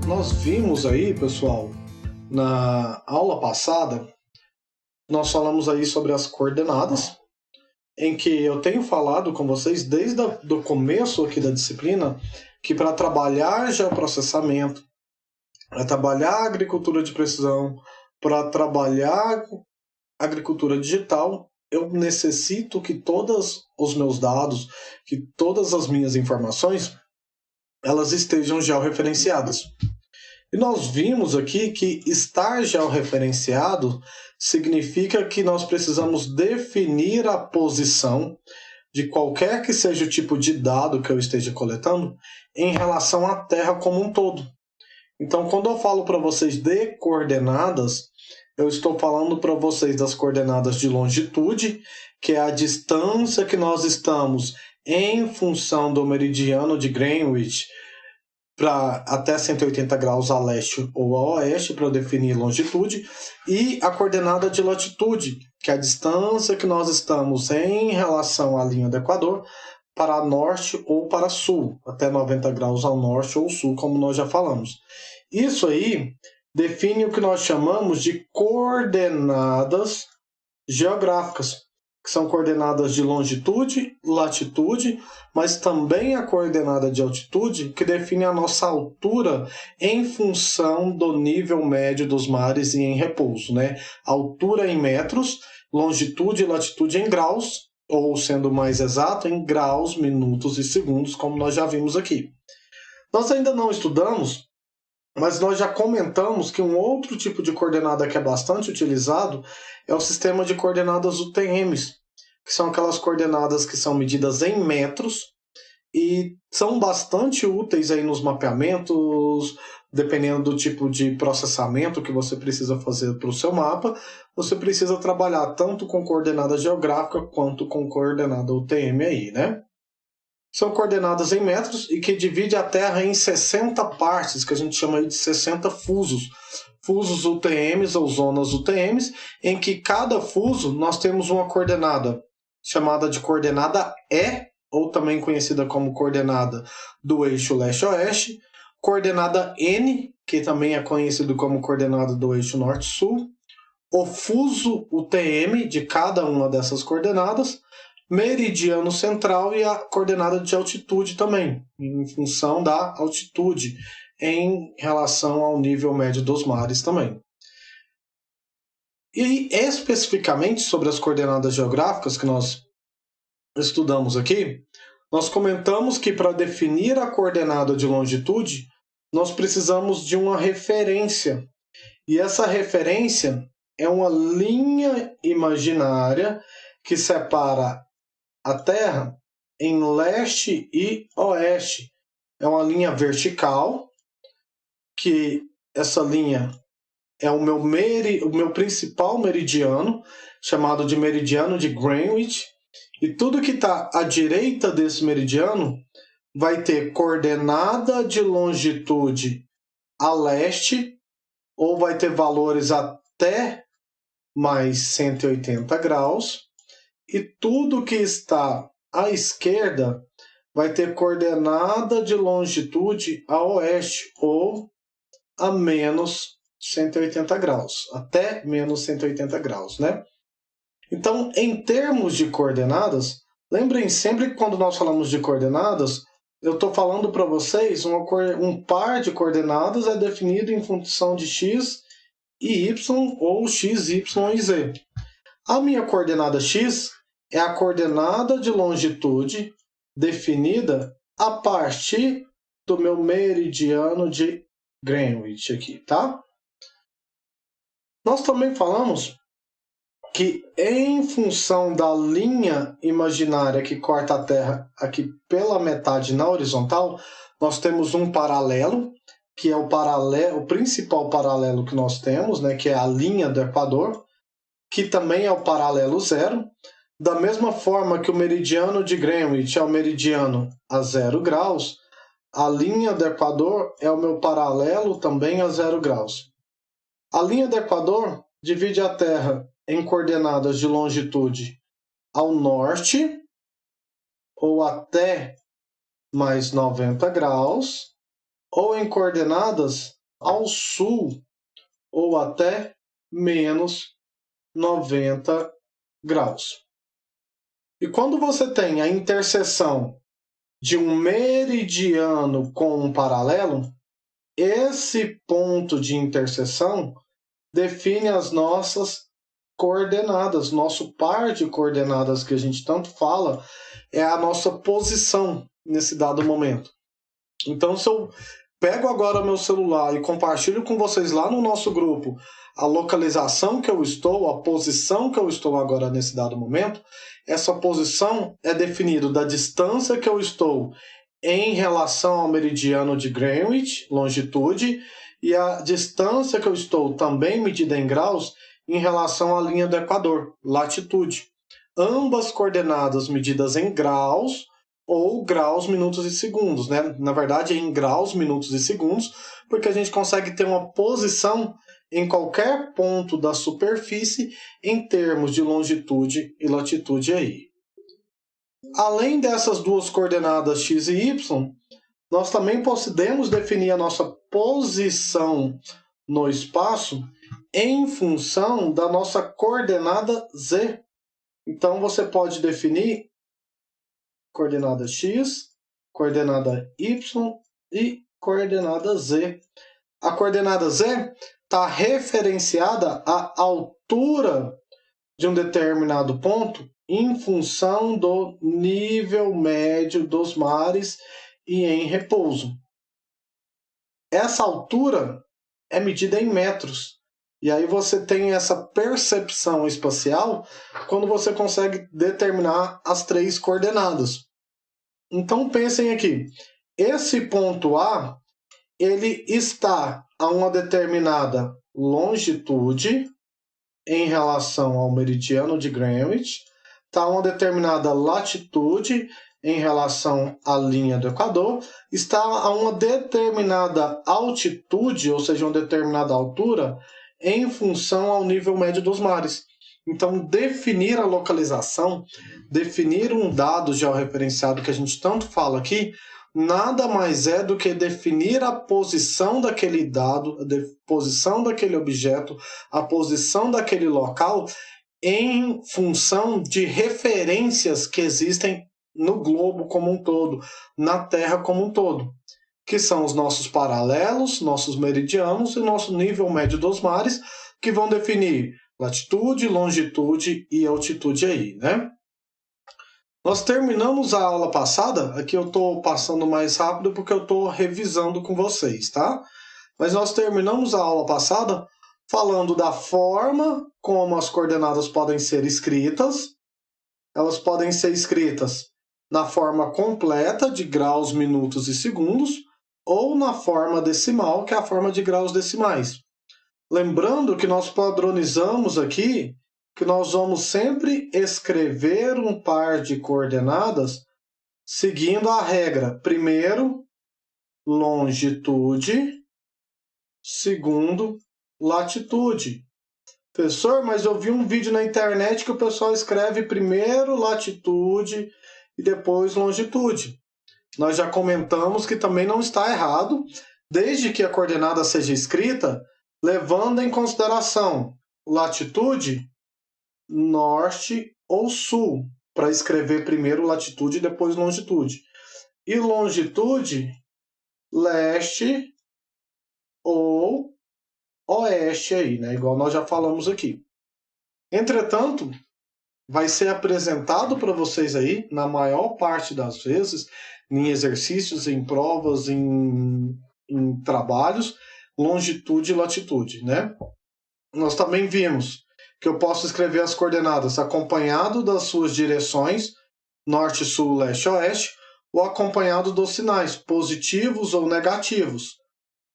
Nós vimos aí, pessoal, na aula passada, nós falamos aí sobre as coordenadas, em que eu tenho falado com vocês desde o começo aqui da disciplina, que para trabalhar geoprocessamento, para trabalhar agricultura de precisão, para trabalhar agricultura digital, eu necessito que todos os meus dados, que todas as minhas informações, elas estejam georreferenciadas. E nós vimos aqui que estar georreferenciado significa que nós precisamos definir a posição de qualquer que seja o tipo de dado que eu esteja coletando em relação à Terra como um todo. Então, quando eu falo para vocês de coordenadas, eu estou falando para vocês das coordenadas de longitude, que é a distância que nós estamos em função do meridiano de Greenwich, para até 180 graus a leste ou a oeste, para definir longitude, e a coordenada de latitude, que é a distância que nós estamos em relação à linha do Equador, para norte ou para sul, até 90 graus ao norte ou sul, como nós já falamos. Isso aí define o que nós chamamos de coordenadas geográficas, que são coordenadas de longitude, latitude, mas também a coordenada de altitude, que define a nossa altura em função do nível médio dos mares e em repouso, né? Altura em metros, longitude e latitude em graus, ou sendo mais exato, em graus, minutos e segundos, como nós já vimos aqui. Nós ainda não estudamos, mas nós já comentamos que um outro tipo de coordenada que é bastante utilizado é o sistema de coordenadas UTMs, que são aquelas coordenadas que são medidas em metros e são bastante úteis aí nos mapeamentos, dependendo do tipo de processamento que você precisa fazer para o seu mapa. Você precisa trabalhar tanto com coordenada geográfica quanto com coordenada UTM aí, né? São coordenadas em metros e que divide a Terra em 60 partes, que a gente chama de 60 fusos. Fusos UTMs ou zonas UTMs, em que cada fuso nós temos uma coordenada chamada de coordenada E, ou também conhecida como coordenada do eixo leste-oeste, coordenada N, que também é conhecido como coordenada do eixo norte-sul, o fuso UTM de cada uma dessas coordenadas, meridiano central e a coordenada de altitude também, em função da altitude em relação ao nível médio dos mares também. E especificamente sobre as coordenadas geográficas que nós estudamos aqui, nós comentamos que para definir a coordenada de longitude, nós precisamos de uma referência. E essa referência é uma linha imaginária que separa a Terra em leste e oeste. É uma linha vertical, que essa linha é o meu principal meridiano, chamado de meridiano de Greenwich, e tudo que está à direita desse meridiano vai ter coordenada de longitude a leste, ou vai ter valores até mais 180 graus, e tudo que está à esquerda vai ter coordenada de longitude a oeste, ou a menos 180 graus, até menos 180 graus, né? Então, em termos de coordenadas, lembrem sempre que quando nós falamos de coordenadas, eu estou falando para vocês, um par de coordenadas é definido em função de x e y, ou x, y e z. A minha coordenada x é a coordenada de longitude definida a partir do meu meridiano de Greenwich aqui, tá? Nós também falamos que em função da linha imaginária que corta a Terra aqui pela metade na horizontal, nós temos um paralelo, que é o principal paralelo que nós temos, né, que é a linha do Equador, que também é o paralelo zero. Da mesma forma que o meridiano de Greenwich é o meridiano a 0 graus, a linha do Equador é o meu paralelo também a 0 graus. A linha do Equador divide a Terra em coordenadas de longitude ao norte, ou até mais 90 graus, ou em coordenadas ao sul, ou até menos 90 graus. E quando você tem a interseção de um meridiano com um paralelo, esse ponto de interseção define as nossas coordenadas. Nosso par de coordenadas que a gente tanto fala é a nossa posição nesse dado momento. Então, se eu pego agora meu celular e compartilho com vocês lá no nosso grupo a localização que eu estou, a posição que eu estou agora nesse dado momento, essa posição é definida da distância que eu estou em relação ao meridiano de Greenwich, longitude, e a distância que eu estou também medida em graus em relação à linha do Equador, latitude. Ambas coordenadas medidas em graus ou graus, minutos e segundos, né? Na verdade, é em graus, minutos e segundos, porque a gente consegue ter uma posição em qualquer ponto da superfície em termos de longitude e latitude aí. Além dessas duas coordenadas x e y, nós também podemos definir a nossa posição no espaço em função da nossa coordenada z. Então, você pode definir coordenada x, coordenada y e coordenada z. A coordenada z está referenciada à altura de um determinado ponto em função do nível médio dos mares e em repouso. Essa altura é medida em metros. E aí você tem essa percepção espacial quando você consegue determinar as três coordenadas. Então pensem aqui, esse ponto A, ele está a uma determinada longitude em relação ao meridiano de Greenwich, está a uma determinada latitude em relação à linha do Equador, está a uma determinada altitude, ou seja, uma determinada altura, em função ao nível médio dos mares. Então, definir a localização, definir um dado georreferenciado que a gente tanto fala aqui, nada mais é do que definir a posição daquele dado, a posição daquele objeto, a posição daquele local em função de referências que existem no globo como um todo, na Terra como um todo, que são os nossos paralelos, nossos meridianos e nosso nível médio dos mares, que vão definir latitude, longitude e altitude aí, né? Nós terminamos a aula passada, aqui eu estou passando mais rápido porque eu estou revisando com vocês, tá? Mas nós terminamos a aula passada falando da forma como as coordenadas podem ser escritas. Elas podem ser escritas na forma completa de graus, minutos e segundos, ou na forma decimal, que é a forma de graus decimais. Lembrando que nós padronizamos aqui que nós vamos sempre escrever um par de coordenadas seguindo a regra. Primeiro, longitude. Segundo, latitude. Professor, mas eu vi um vídeo na internet que o pessoal escreve primeiro latitude e depois longitude. Nós já comentamos que também não está errado, desde que a coordenada seja escrita levando em consideração latitude, norte ou sul, para escrever primeiro latitude e depois longitude. E longitude, leste ou oeste aí, né? Igual nós já falamos aqui. Entretanto, vai ser apresentado para vocês aí, na maior parte das vezes, em exercícios, em provas, em trabalhos, longitude e latitude, né? Nós também vimos que eu posso escrever as coordenadas acompanhado das suas direções, norte, sul, leste, oeste, ou acompanhado dos sinais, positivos ou negativos.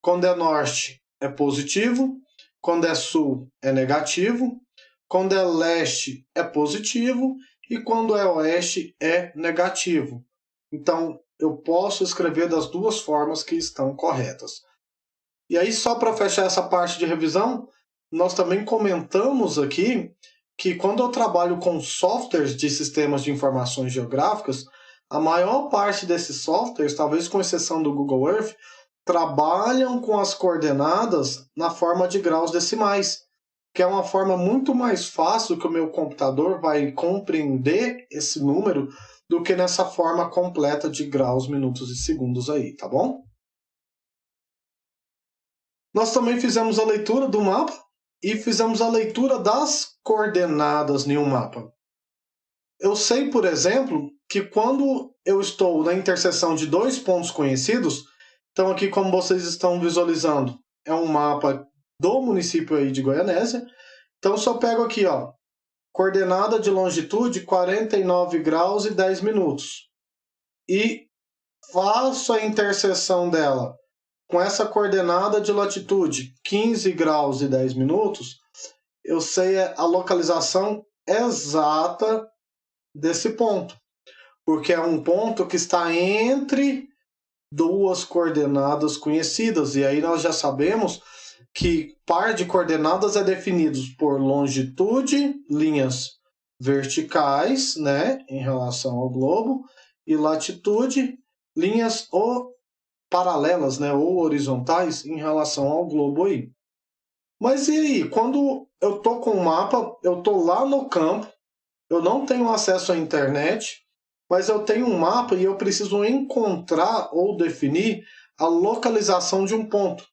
Quando é norte, é positivo. Quando é sul, é negativo. Quando é leste, é positivo. E quando é oeste, é negativo. Então, eu posso escrever das duas formas que estão corretas. E aí, só para fechar essa parte de revisão, nós também comentamos aqui que quando eu trabalho com softwares de sistemas de informações geográficas, a maior parte desses softwares, talvez com exceção do Google Earth, trabalham com as coordenadas na forma de graus decimais, que é uma forma muito mais fácil que o meu computador vai compreender esse número do que nessa forma completa de graus, minutos e segundos aí, tá bom? Nós também fizemos a leitura do mapa e fizemos a leitura das coordenadas em um mapa. Eu sei, por exemplo, que quando eu estou na interseção de dois pontos conhecidos, então aqui como vocês estão visualizando, é um mapa do município aí de Goianésia. Então se eu pego aqui, ó, coordenada de longitude 49 graus e 10 minutos e faço a interseção dela com essa coordenada de latitude 15 graus e 10 minutos, eu sei a localização exata desse ponto, porque é um ponto que está entre duas coordenadas conhecidas, e aí nós já sabemos que par de coordenadas é definido por longitude, linhas verticais, né, em relação ao globo, e latitude, linhas ou paralelas, né, ou horizontais em relação ao globo aí. Mas e aí, quando eu tô com o mapa, eu tô lá no campo, eu não tenho acesso à internet, mas eu tenho um mapa e eu preciso encontrar ou definir a localização de um ponto,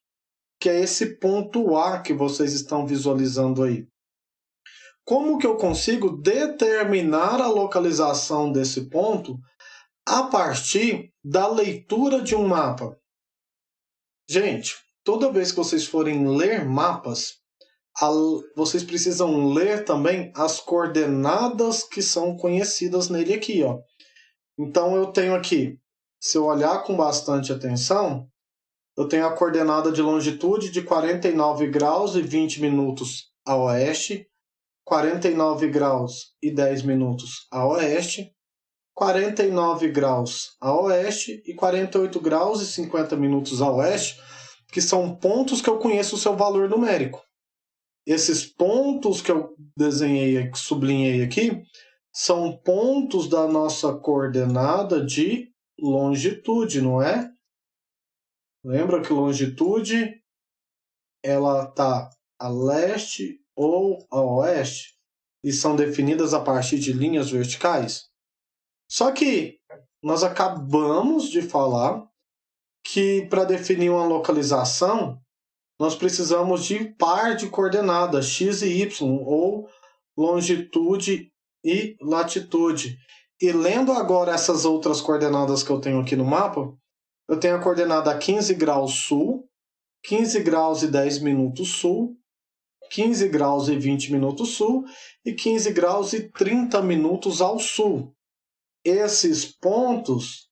que é esse ponto A que vocês estão visualizando aí. Como que eu consigo determinar a localização desse ponto a partir da leitura de um mapa? Gente, toda vez que vocês forem ler mapas, vocês precisam ler também as coordenadas que são conhecidas nele aqui, ó. Então eu tenho aqui, se eu olhar com bastante atenção, eu tenho a coordenada de longitude de 49 graus e 20 minutos a oeste, 49 graus e 10 minutos a oeste, 49 graus a oeste e 48 graus e 50 minutos a oeste, que são pontos que eu conheço o seu valor numérico. Esses pontos que eu desenhei, sublinhei aqui, são pontos da nossa coordenada de longitude, não é? Lembra que longitude ela está a leste ou a oeste e são definidas a partir de linhas verticais? Só que nós acabamos de falar que para definir uma localização nós precisamos de par de coordenadas x e y, ou longitude e latitude. E lendo agora essas outras coordenadas que eu tenho aqui no mapa, eu tenho a coordenada 15 graus sul, 15 graus e 10 minutos sul, 15 graus e 20 minutos sul e 15 graus e 30 minutos ao sul. Esses pontos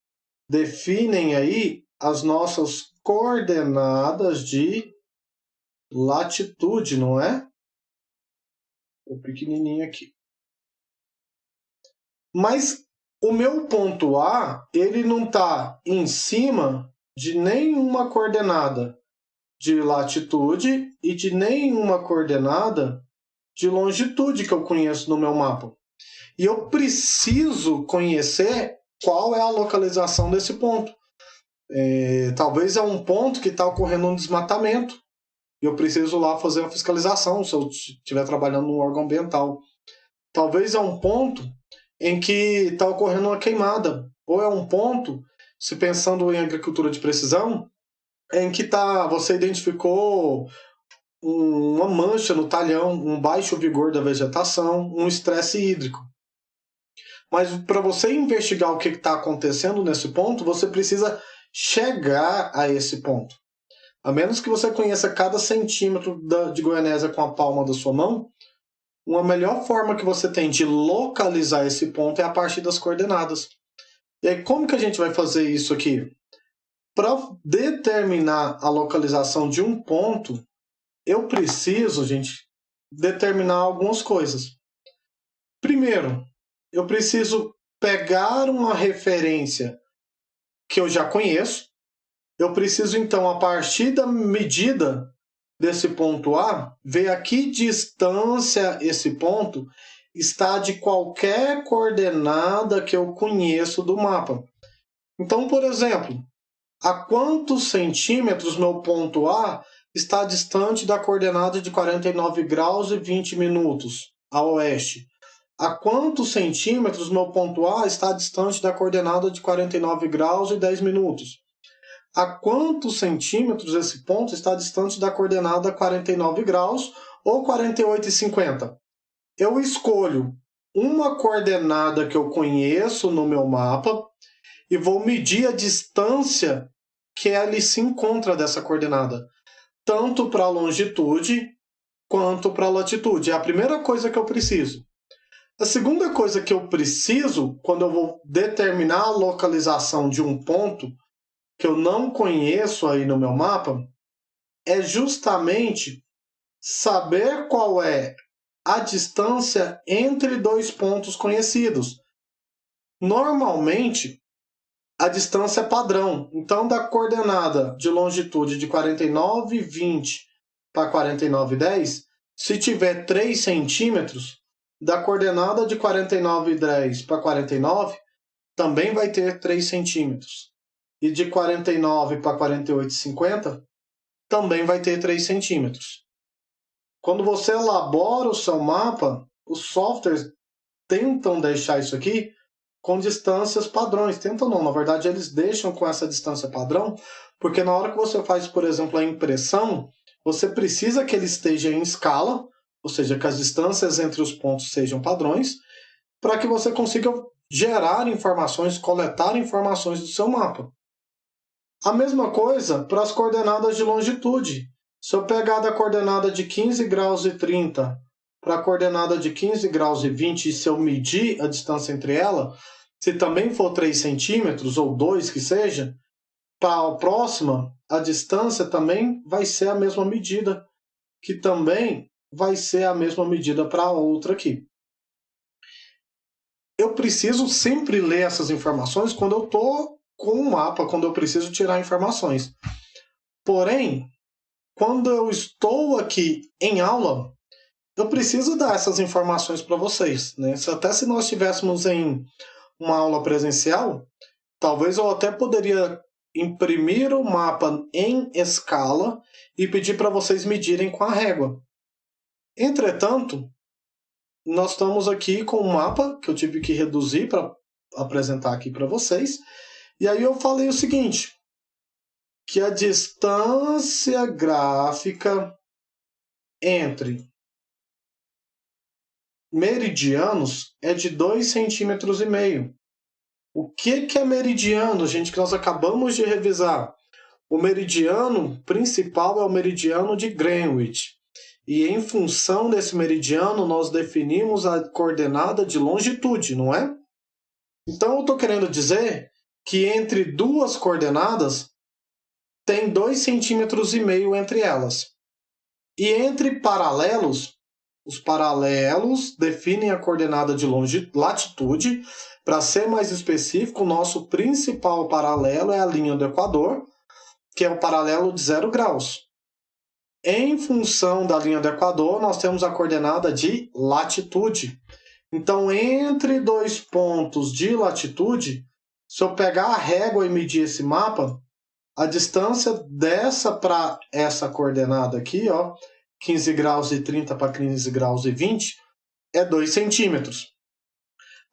definem aí as nossas coordenadas de latitude, não é? O pequenininho aqui. Mas o meu ponto A, ele não está em cima de nenhuma coordenada de latitude e de nenhuma coordenada de longitude que eu conheço no meu mapa. E eu preciso conhecer qual é a localização desse ponto. Talvez é um ponto que está ocorrendo um desmatamento. E eu preciso lá fazer uma fiscalização se eu estiver trabalhando no órgão ambiental. Talvez é um ponto em que está ocorrendo uma queimada. Ou é um ponto, se pensando em agricultura de precisão, em que você identificou uma mancha no talhão, um baixo vigor da vegetação, um estresse hídrico. Mas para você investigar o que está acontecendo nesse ponto, você precisa chegar a esse ponto. A menos que você conheça cada centímetro de Goianésia com a palma da sua mão, uma melhor forma que você tem de localizar esse ponto é a partir das coordenadas. E aí, como que a gente vai fazer isso aqui? Para determinar a localização de um ponto, eu preciso, gente, determinar algumas coisas. Primeiro, eu preciso pegar uma referência que eu já conheço. Eu preciso, então, a partir da medida desse ponto A, ver a que distância esse ponto está de qualquer coordenada que eu conheço do mapa. Então, por exemplo, A quantos centímetros meu ponto A está distante da coordenada de 49 graus e 20 minutos a oeste? A quantos centímetros meu ponto A está distante da coordenada de 49 graus e 10 minutos? A quantos centímetros esse ponto está distante da coordenada 49 graus ou 48,50? Eu escolho uma coordenada que eu conheço no meu mapa e vou medir a distância que ela se encontra dessa coordenada, tanto para a longitude quanto para a latitude. É a primeira coisa que eu preciso. A segunda coisa que eu preciso, quando eu vou determinar a localização de um ponto que eu não conheço aí no meu mapa, é justamente saber qual é a distância entre dois pontos conhecidos. Normalmente, a distância é padrão. Então, da coordenada de longitude de 49,20 para 49,10, se tiver 3 centímetros, da coordenada de 49,10 para 49, também vai ter 3 centímetros. E de 49 para 48,50, também vai ter 3 centímetros. Quando você elabora o seu mapa, os softwares tentam deixar isso aqui com distâncias padrões. Tentam não, na verdade eles deixam com essa distância padrão, porque na hora que você faz, por exemplo, a impressão, você precisa que ele esteja em escala, ou seja, que as distâncias entre os pontos sejam padrões, para que você consiga gerar informações, coletar informações do seu mapa. A mesma coisa para as coordenadas de longitude. Se eu pegar da coordenada de 15 graus e 30 para a coordenada de 15 graus e 20, e se eu medir a distância entre elas, se também for 3 centímetros ou 2 que seja, para a próxima, a distância também vai ser a mesma medida, que também vai ser a mesma medida para a outra aqui. Eu preciso sempre ler essas informações quando eu estou com um mapa, quando eu preciso tirar informações. Porém, quando eu estou aqui em aula, eu preciso dar essas informações para vocês, né? Até se nós estivéssemos em uma aula presencial, talvez eu até poderia imprimir o mapa em escala e pedir para vocês medirem com a régua. Entretanto, nós estamos aqui com um mapa que eu tive que reduzir para apresentar aqui para vocês. E aí eu falei o seguinte, que a distância gráfica entre meridianos é de 2,5 centímetros. O que é meridiano, gente, que nós acabamos de revisar? O meridiano principal é o meridiano de Greenwich. E em função desse meridiano, nós definimos a coordenada de longitude, não é? Então, eu estou querendo dizer que entre duas coordenadas tem 2,5 centímetros entre elas. E entre paralelos, os paralelos definem a coordenada de latitude. Para ser mais específico, o nosso principal paralelo é a linha do Equador, que é o paralelo de 0 graus. Em função da linha do Equador, nós temos a coordenada de latitude. Então, entre dois pontos de latitude, se eu pegar a régua e medir esse mapa, a distância dessa para essa coordenada aqui, ó, 15 graus e 30 para 15 graus e 20, é 2 centímetros.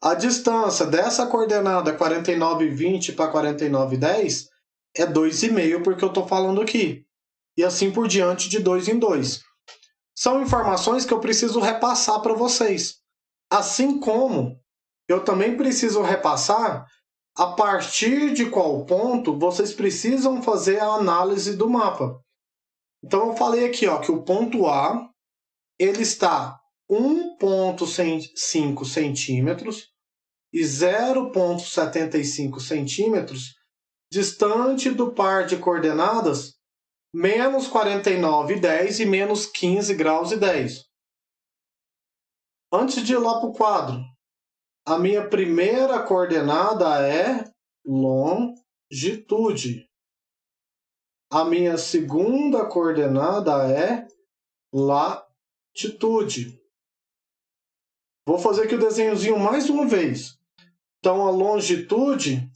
A distância dessa coordenada 49,20 para 49,10 é 2,5, porque eu estou falando aqui. E assim por diante, de 2 em 2. São informações que eu preciso repassar para vocês. Assim como eu também preciso repassar a partir de qual ponto vocês precisam fazer a análise do mapa. Então eu falei aqui, ó, que o ponto A ele está 1,5 centímetros e 0,75 centímetros distante do par de coordenadas menos 49,10 e menos 15 graus e 10. Antes de ir lá para o quadro, a minha primeira coordenada é longitude. A minha segunda coordenada é latitude. Vou fazer aqui o desenhozinho mais uma vez. Então, a longitude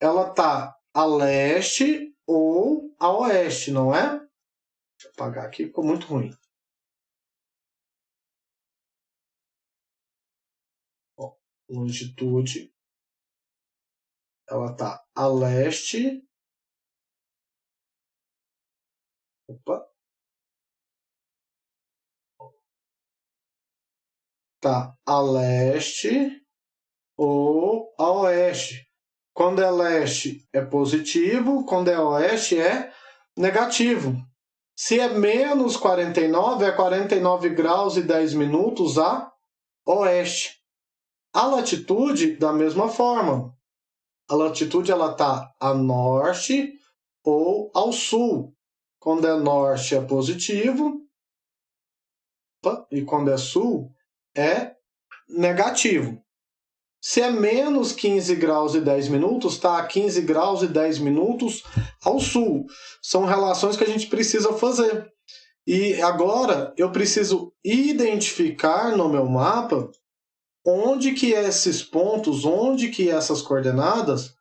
ela está a leste ou a oeste, não é? Deixa eu apagar aqui, ficou muito ruim. Ó, longitude, ela está a leste. Opa. Tá a leste ou a oeste. Quando é leste é positivo, quando é oeste é negativo. Se é menos 49, é 49 graus e 10 minutos a oeste. A latitude, da mesma forma. A latitude ela está a norte ou ao sul. Quando é norte é positivo, e quando é sul é negativo. Se é menos 15 graus e 10 minutos, está a 15 graus e 10 minutos ao sul. São relações que a gente precisa fazer. E agora eu preciso identificar no meu mapa onde que esses pontos, onde que essas coordenadas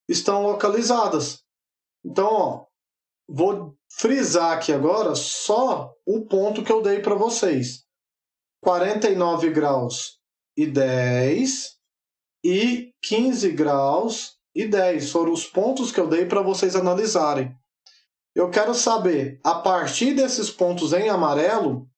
estão localizadas. Então, ó, vou frisar aqui agora só o ponto que eu dei para vocês. 49 graus e 10 e 15 graus e 10 foram os pontos que eu dei para vocês analisarem. Eu quero saber, a partir desses pontos em amarelo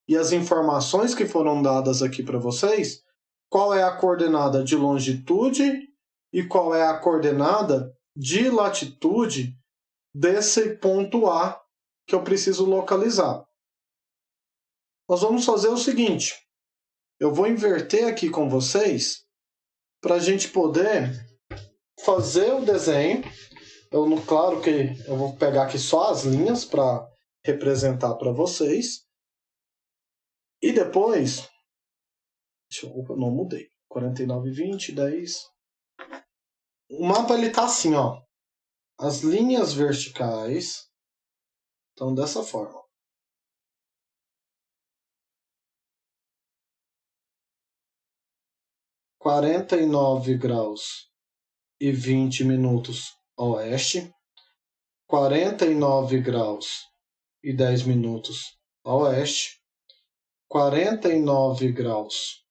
e as informações que foram dadas aqui para vocês, qual é a coordenada de longitude e qual é a coordenada de latitude desse ponto A que eu preciso localizar. Nós vamos fazer o seguinte, eu vou inverter aqui com vocês para a gente poder fazer o desenho. Claro que eu vou pegar aqui só as linhas para representar para vocês. E depois... Opa, não mudei. 49, 20, 10... O mapa ele tá assim, ó. As linhas verticais estão dessa forma. (49 graus e 20 minutos oeste, 49 graus e 10 minutos oeste, 49 graus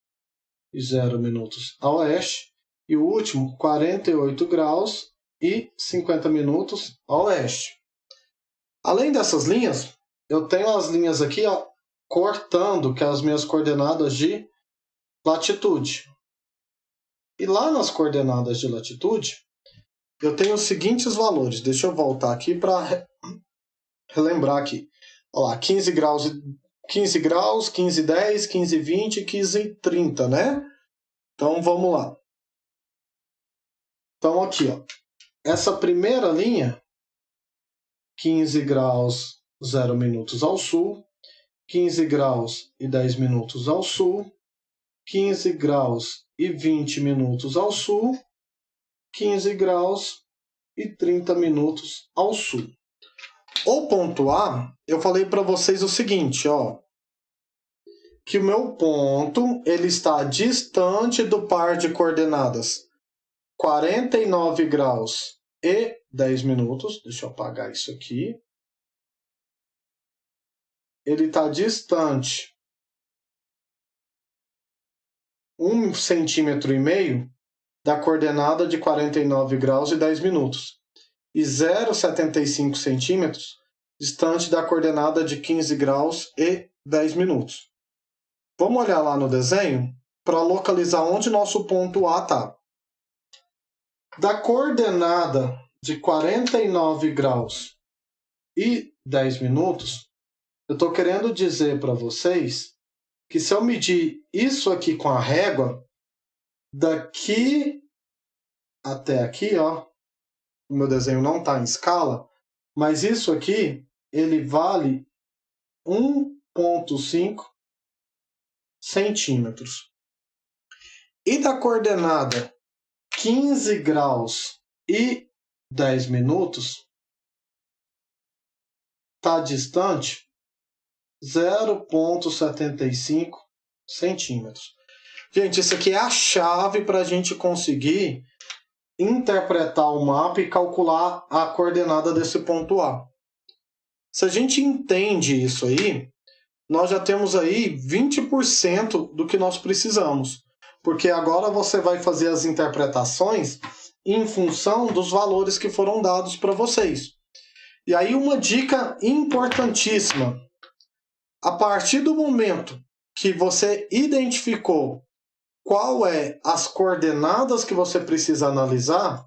e 0 minutos a oeste, e o último, 48 graus e 50 minutos a oeste. Além dessas linhas, eu tenho as linhas aqui, ó, cortando, que são as minhas coordenadas de latitude. E lá nas coordenadas de latitude, eu tenho os seguintes valores. Deixa eu voltar aqui para relembrar aqui. Olha lá, 15 graus, 15, 10, 15, 20, 15, 30, né? Então, vamos lá. Então, aqui, ó, essa primeira linha, 15 graus, 0 minutos ao sul, 15 graus e 10 minutos ao sul, 15 graus e 20 minutos ao sul, 15 graus e 30 minutos ao sul. O ponto A, eu falei para vocês o seguinte, ó, que o meu ponto ele está distante do par de coordenadas 49 graus e 10 minutos. Deixa eu apagar isso aqui. Ele está distante 1,5 centímetros da coordenada de 49 graus e 10 minutos. E 0,75 centímetros distante da coordenada de 15 graus e 10 minutos. Vamos olhar lá no desenho para localizar onde nosso ponto A está. Da coordenada de 49 graus e 10 minutos, eu estou querendo dizer para vocês que se eu medir isso aqui com a régua, daqui até aqui, ó, o meu desenho não está em escala, mas isso aqui, ele vale 1,5 centímetros. E da coordenada 15 graus e 10 minutos, está distante 0,75 centímetros. Gente, isso aqui é a chave para a gente conseguir interpretar o mapa e calcular a coordenada desse ponto A. Se a gente entende isso aí, nós já temos aí 20% do que nós precisamos, porque agora você vai fazer as interpretações em função dos valores que foram dados para vocês. E aí uma dica importantíssima: a partir do momento que você identificou qual é as coordenadas que você precisa analisar,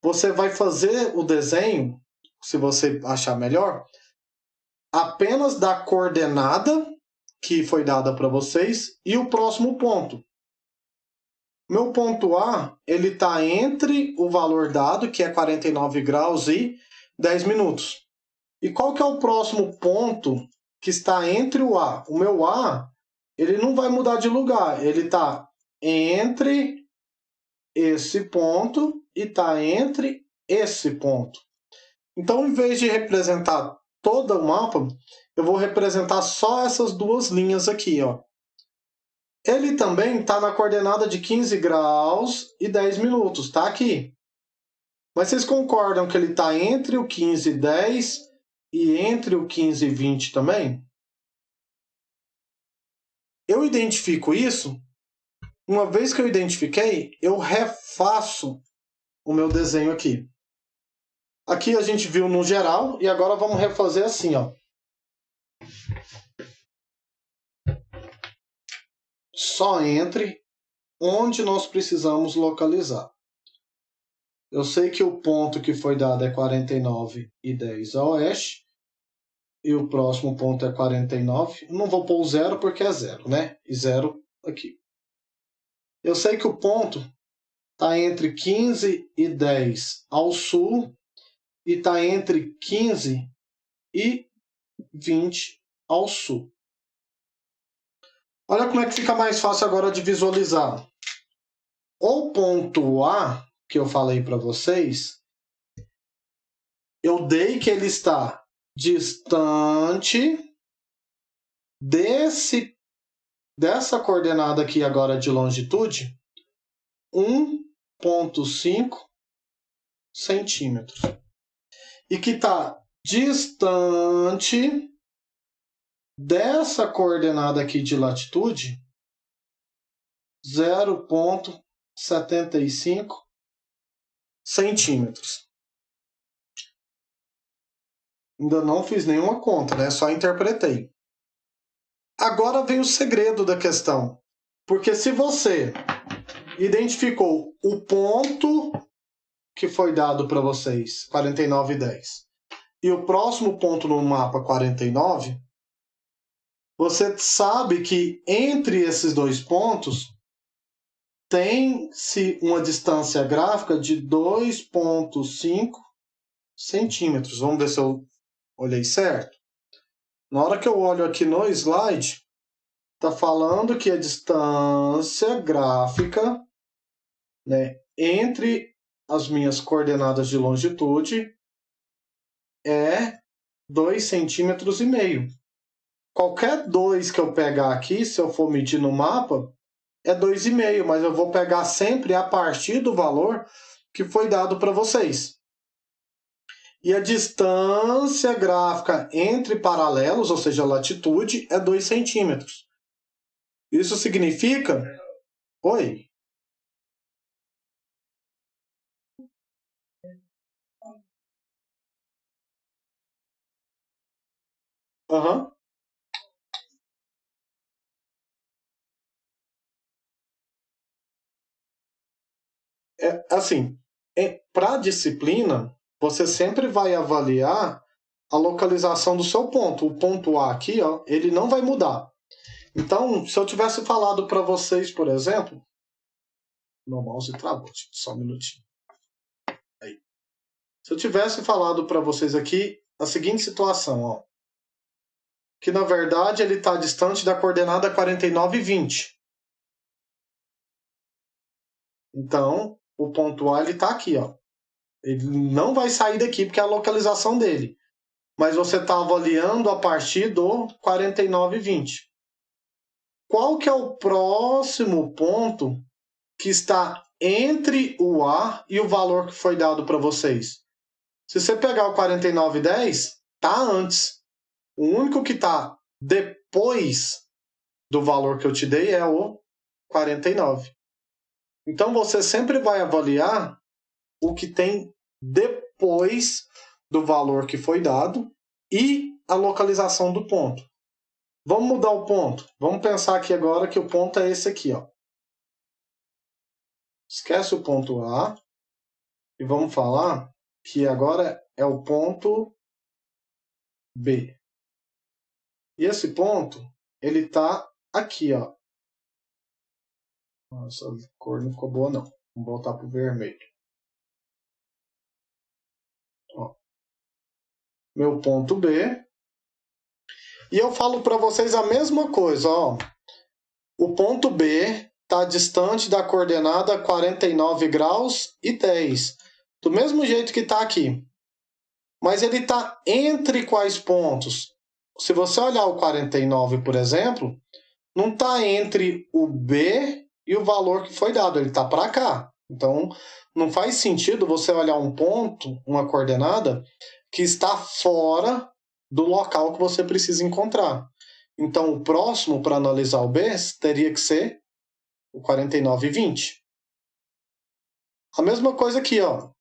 você vai fazer o desenho, se você achar melhor, apenas da coordenada que foi dada para vocês e o próximo ponto. Meu ponto A, ele está entre o valor dado, que é 49 graus e 10 minutos. E qual que é o próximo ponto que está entre o A? O meu A, ele não vai mudar de lugar, ele está entre esse ponto e está entre esse ponto. Então, em vez de representar todo o mapa, eu vou representar só essas duas linhas aqui, ó. Ele também está na coordenada de 15 graus e 10 minutos, está aqui. Mas vocês concordam que ele está entre o 15 e 10 e entre o 15 e 20 também? Eu identifico isso. Uma vez que eu identifiquei, eu refaço o meu desenho aqui. Aqui a gente viu no geral e agora vamos refazer assim, ó. Só entre onde nós precisamos localizar. Eu sei que o ponto que foi dado é 49 e 10 a oeste. E o próximo ponto é 49. Não vou pôr 0 porque é 0, né? E 0 aqui. Eu sei que o ponto está entre 15 e 10 ao sul e está entre 15 e 20 ao sul. Olha como é que fica mais fácil agora de visualizar. O ponto A, que eu falei para vocês, eu dei que ele está distante dessa coordenada aqui agora de longitude, 1,5 centímetros. E que está distante dessa coordenada aqui de latitude, 0,75 centímetros. Ainda não fiz nenhuma conta, né? Só interpretei. Agora vem o segredo da questão. Porque se você identificou o ponto que foi dado para vocês, 49 e 10, e o próximo ponto no mapa, 49, você sabe que entre esses dois pontos tem-se uma distância gráfica de 2,5 centímetros. Vamos ver se eu olhei certo. Na hora que eu olho aqui no slide, está falando que a distância gráfica, né, entre as minhas coordenadas de longitude é 2,5 centímetros. Qualquer 2 que eu pegar aqui, se eu for medir no mapa, é 2,5, mas eu vou pegar sempre a partir do valor que foi dado para vocês. E a distância gráfica entre paralelos, ou seja, a latitude, é 2 centímetros. Isso significa... Oi? Aham. Assim, para a disciplina, você sempre vai avaliar a localização do seu ponto. O ponto A aqui, ó, ele não vai mudar. Então, se eu tivesse falado para vocês, por exemplo... Meu mouse travou, só um minutinho. Aí. Se eu tivesse falado para vocês aqui a seguinte situação, ó, que na verdade ele está distante da coordenada 49 e 20. Então, o ponto A está aqui, ó. Ele não vai sair daqui porque é a localização dele. Mas você está avaliando a partir do 49 e 20. Qual que é o próximo ponto que está entre o A e o valor que foi dado para vocês. Se você pegar o 49,10, está antes. O único que está depois do valor que eu te dei é o 49. Então, você sempre vai avaliar o que tem depois do valor que foi dado e a localização do ponto. Vamos mudar o ponto. Vamos pensar aqui agora que o ponto é esse aqui, ó. Esquece o ponto A e vamos falar que agora é o ponto B. E esse ponto, ele está aqui, ó. Nossa, a cor não ficou boa, não. Vamos voltar para o vermelho. Ó. Meu ponto B. E eu falo para vocês a mesma coisa, ó. O ponto B está distante da coordenada 49 graus e 10. Do mesmo jeito que está aqui. Mas ele está entre quais pontos? Se você olhar o 49, por exemplo, não está entre o B e o valor que foi dado. Ele está para cá. Então, não faz sentido você olhar um ponto, uma coordenada, que está fora do local que você precisa encontrar. Então, o próximo para analisar o B teria que ser o 49,20. A mesma coisa aqui, ó.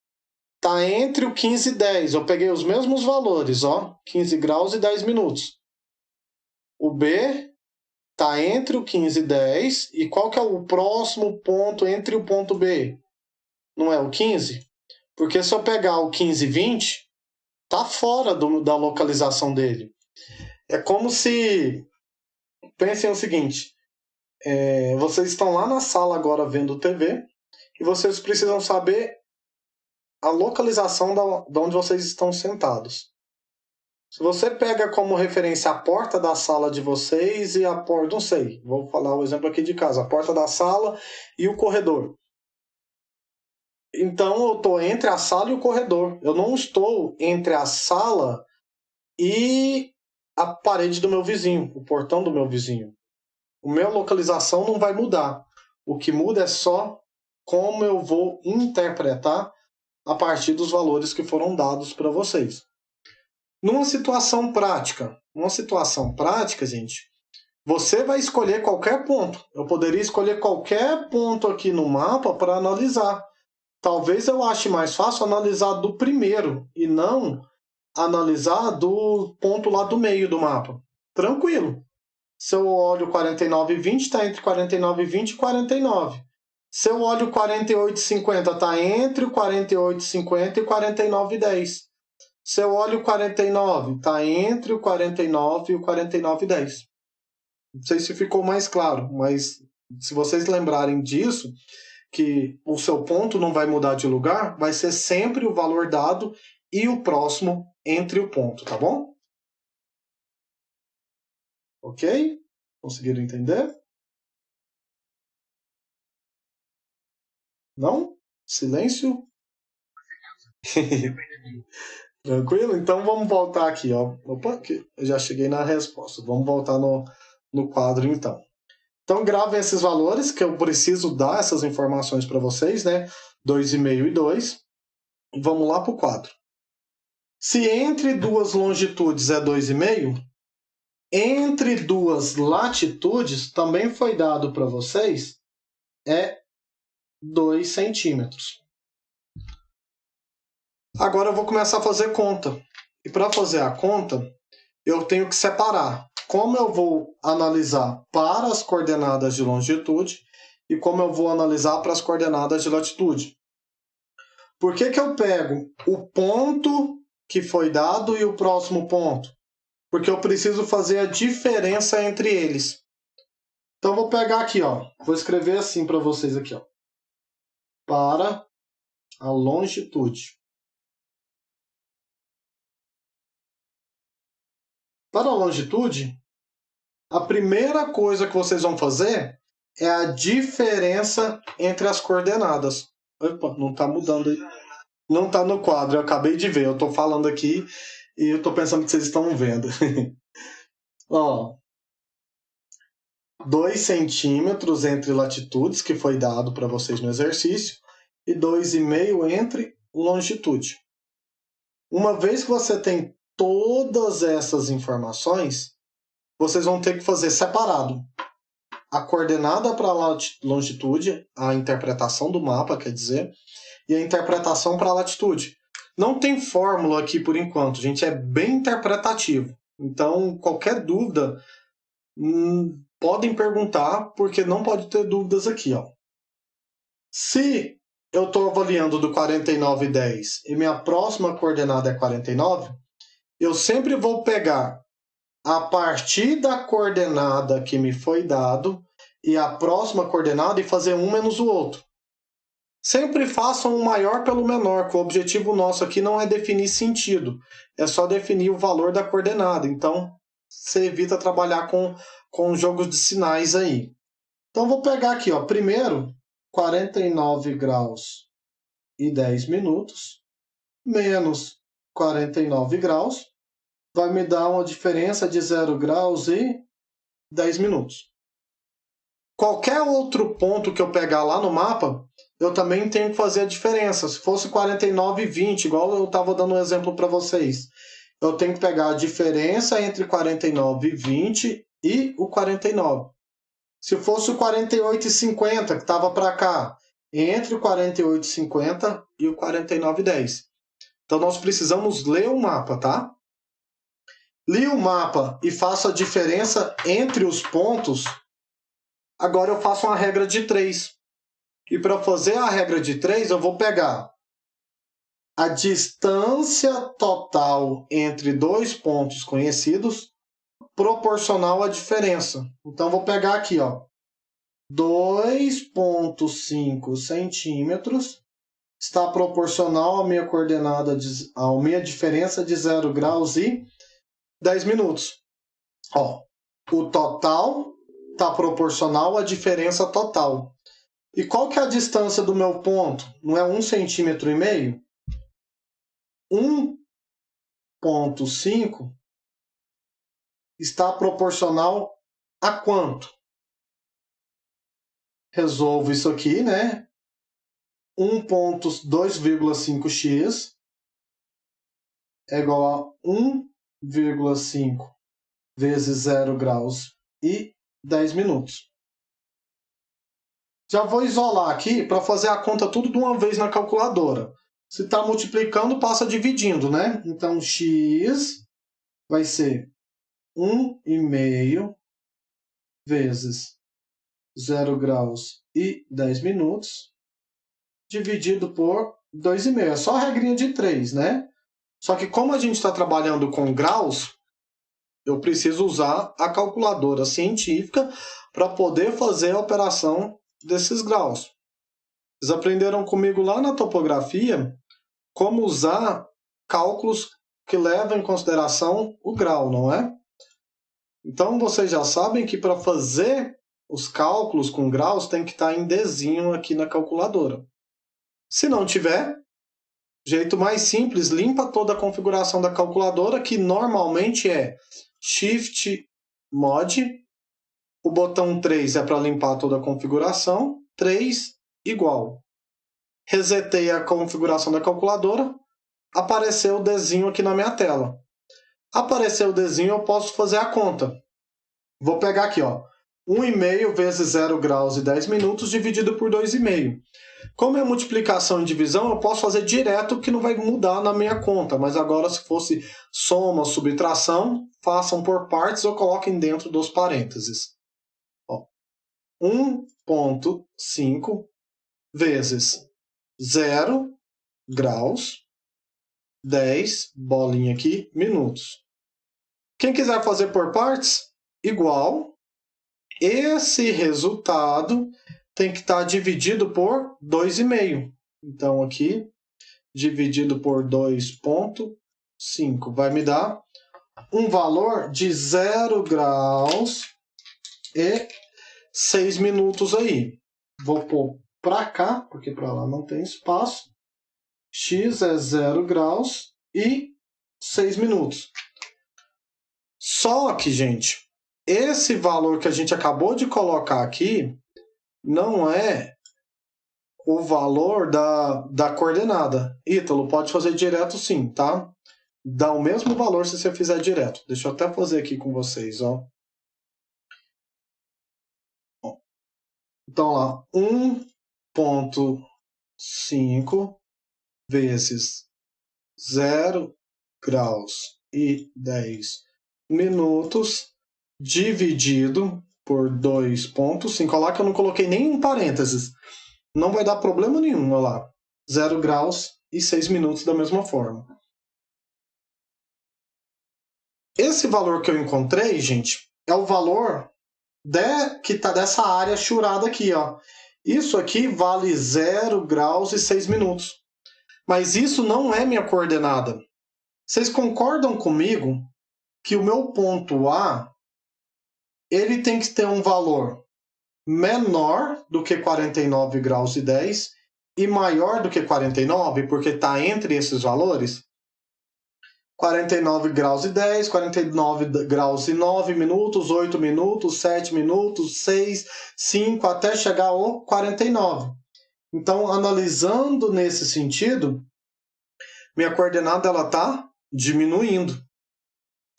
Tá entre o 15 e 10. Eu peguei os mesmos valores, ó. 15 graus e 10 minutos. O B tá entre o 15 e 10. E qual que é o próximo ponto entre o ponto B? Não é o 15? Porque se eu pegar o 15 e 20, tá fora da localização dele. É como se... Pensem o seguinte. Vocês estão lá na sala agora vendo TV. E vocês precisam saber a localização de onde vocês estão sentados. Se você pega como referência a porta da sala de vocês e a porta, não sei, vou falar o exemplo aqui de casa, a porta da sala e o corredor. Então eu estou entre a sala e o corredor. Eu não estou entre a sala e a parede do meu vizinho, o portão do meu vizinho. A minha localização não vai mudar. O que muda é só como eu vou interpretar a partir dos valores que foram dados para vocês. Numa situação prática, gente, você vai escolher qualquer ponto. Eu poderia escolher qualquer ponto aqui no mapa para analisar. Talvez eu ache mais fácil analisar do primeiro e não analisar do ponto lá do meio do mapa. Tranquilo. Se eu olho 49,20, está entre 49,20 e 49. Se eu olho 48,50, está entre o 48,50 e 49,10. Se eu olho o 49, está entre o 49 e o 49,10. Não sei se ficou mais claro, mas se vocês lembrarem disso, que o seu ponto não vai mudar de lugar, vai ser sempre o valor dado e o próximo entre o ponto, tá bom? Ok? Conseguiram entender? Não? Silêncio? Tranquilo? Então vamos voltar aqui, ó. Opa, eu já cheguei na resposta. Vamos voltar no quadro então. Então gravem esses valores que eu preciso dar essas informações para vocês, né? 2,5 e 2. E vamos lá para o quadro. Se entre duas longitudes é 2,5, entre duas latitudes também foi dado para vocês é 2 centímetros. Agora eu vou começar a fazer conta. E para fazer a conta, eu tenho que separar como eu vou analisar para as coordenadas de longitude e como eu vou analisar para as coordenadas de latitude. Por que eu pego o ponto que foi dado e o próximo ponto? Porque eu preciso fazer a diferença entre eles. Então, eu vou pegar aqui, ó. Vou escrever assim para vocês aqui, ó. Para a longitude. Para a longitude, a primeira coisa que vocês vão fazer é a diferença entre as coordenadas. Opa, não está mudando aí. Não está no quadro, eu acabei de ver. Eu estou falando aqui e eu estou pensando que vocês estão vendo. Ó, 2 centímetros entre latitudes, que foi dado para vocês no exercício, e 2,5 entre longitude. Uma vez que você tem todas essas informações, vocês vão ter que fazer separado a coordenada para a longitude, a interpretação do mapa, quer dizer, e a interpretação para a latitude. Não tem fórmula aqui por enquanto, gente, é bem interpretativo. Então, qualquer dúvida, podem perguntar, porque não pode ter dúvidas aqui. Ó. Se eu estou avaliando do 49,10 e minha próxima coordenada é 49, eu sempre vou pegar a partir da coordenada que me foi dado e a próxima coordenada e fazer um menos o outro. Sempre façam o maior pelo menor, que o objetivo nosso aqui não é definir sentido, é só definir o valor da coordenada. Então, você evita trabalhar com jogos de sinais aí. Então, vou pegar aqui, ó, primeiro, 49 graus e 10 minutos, menos 49 graus, vai me dar uma diferença de 0 graus e 10 minutos. Qualquer outro ponto que eu pegar lá no mapa, eu também tenho que fazer a diferença. Se fosse 49,20, igual eu estava dando um exemplo para vocês, eu tenho que pegar a diferença entre 49,20 e o 49. Se fosse o 48,50, que estava para cá, entre o 48,50 e o 49,10. Então, nós precisamos ler o mapa, tá? Li o mapa e faço a diferença entre os pontos. Agora eu faço uma regra de 3. E para fazer a regra de 3, eu vou pegar a distância total entre dois pontos conhecidos proporcional à diferença. Então, vou pegar aqui, ó, 2,5 centímetros está proporcional à minha coordenada, à minha diferença de 0 graus e 10 minutos. Ó, o total está proporcional à diferença total. E qual que é a distância do meu ponto? Não é 1,5 centímetro? 1,5 está proporcional a quanto? Resolvo isso aqui, né? 2,5x é igual a 1,5 vezes 0 graus e 10 minutos. Já vou isolar aqui para fazer a conta tudo de uma vez na calculadora. Se está multiplicando, passa dividindo, né? Então, x vai ser 1,5 vezes 0 graus e 10 minutos, dividido por 2,5. É só a regrinha de 3, né? Só que como a gente está trabalhando com graus, eu preciso usar a calculadora científica para poder fazer a operação desses graus. Vocês aprenderam comigo lá na topografia como usar cálculos que levam em consideração o grau, não é? Então, vocês já sabem que para fazer os cálculos com graus tem que estar em desenho aqui na calculadora. Se não tiver, jeito mais simples, limpa toda a configuração da calculadora, que normalmente é Shift Mod. O botão 3 é para limpar toda a configuração. 3 igual. Resetei a configuração da calculadora. Apareceu o desenho aqui na minha tela. Apareceu o desenho, eu posso fazer a conta. Vou pegar aqui, ó, 1,5 vezes 0 graus e 10 minutos dividido por 2,5. Como é multiplicação e divisão, eu posso fazer direto, que não vai mudar na minha conta. Mas agora, se fosse soma, subtração, façam por partes ou coloquem dentro dos parênteses. 1,5 vezes 0 graus, 10, bolinha aqui, minutos. Quem quiser fazer por partes, igual. Esse resultado tem que estar dividido por 2,5. Então, aqui, dividido por 2,5, vai me dar um valor de 0 graus e 6 minutos aí. Vou pôr para cá, porque para lá não tem espaço. X é 0 graus e 6 minutos. Só que, gente, esse valor que a gente acabou de colocar aqui não é o valor da coordenada. Ítalo, pode fazer direto sim, tá? Dá o mesmo valor se você fizer direto. Deixa eu até fazer aqui com vocês, ó. Então lá, 1,5 vezes 0 graus e 10 minutos dividido por 2 pontos. Sem colar que eu não coloquei nenhum parênteses. Não vai dar problema nenhum, olha lá. 0 graus e 6 minutos da mesma forma. Esse valor que eu encontrei, gente, é o valor que está dessa área churada aqui, ó. Isso aqui vale 0 graus e 6 minutos. Mas isso não é minha coordenada. Vocês concordam comigo que o meu ponto A ele tem que ter um valor menor do que 49 graus e 10 e maior do que 49, porque está entre esses valores? 49 graus e 10, 49 graus e 9 minutos, 8 minutos, 7 minutos, 6, 5, até chegar ao 49. Então, analisando nesse sentido, minha coordenada está diminuindo.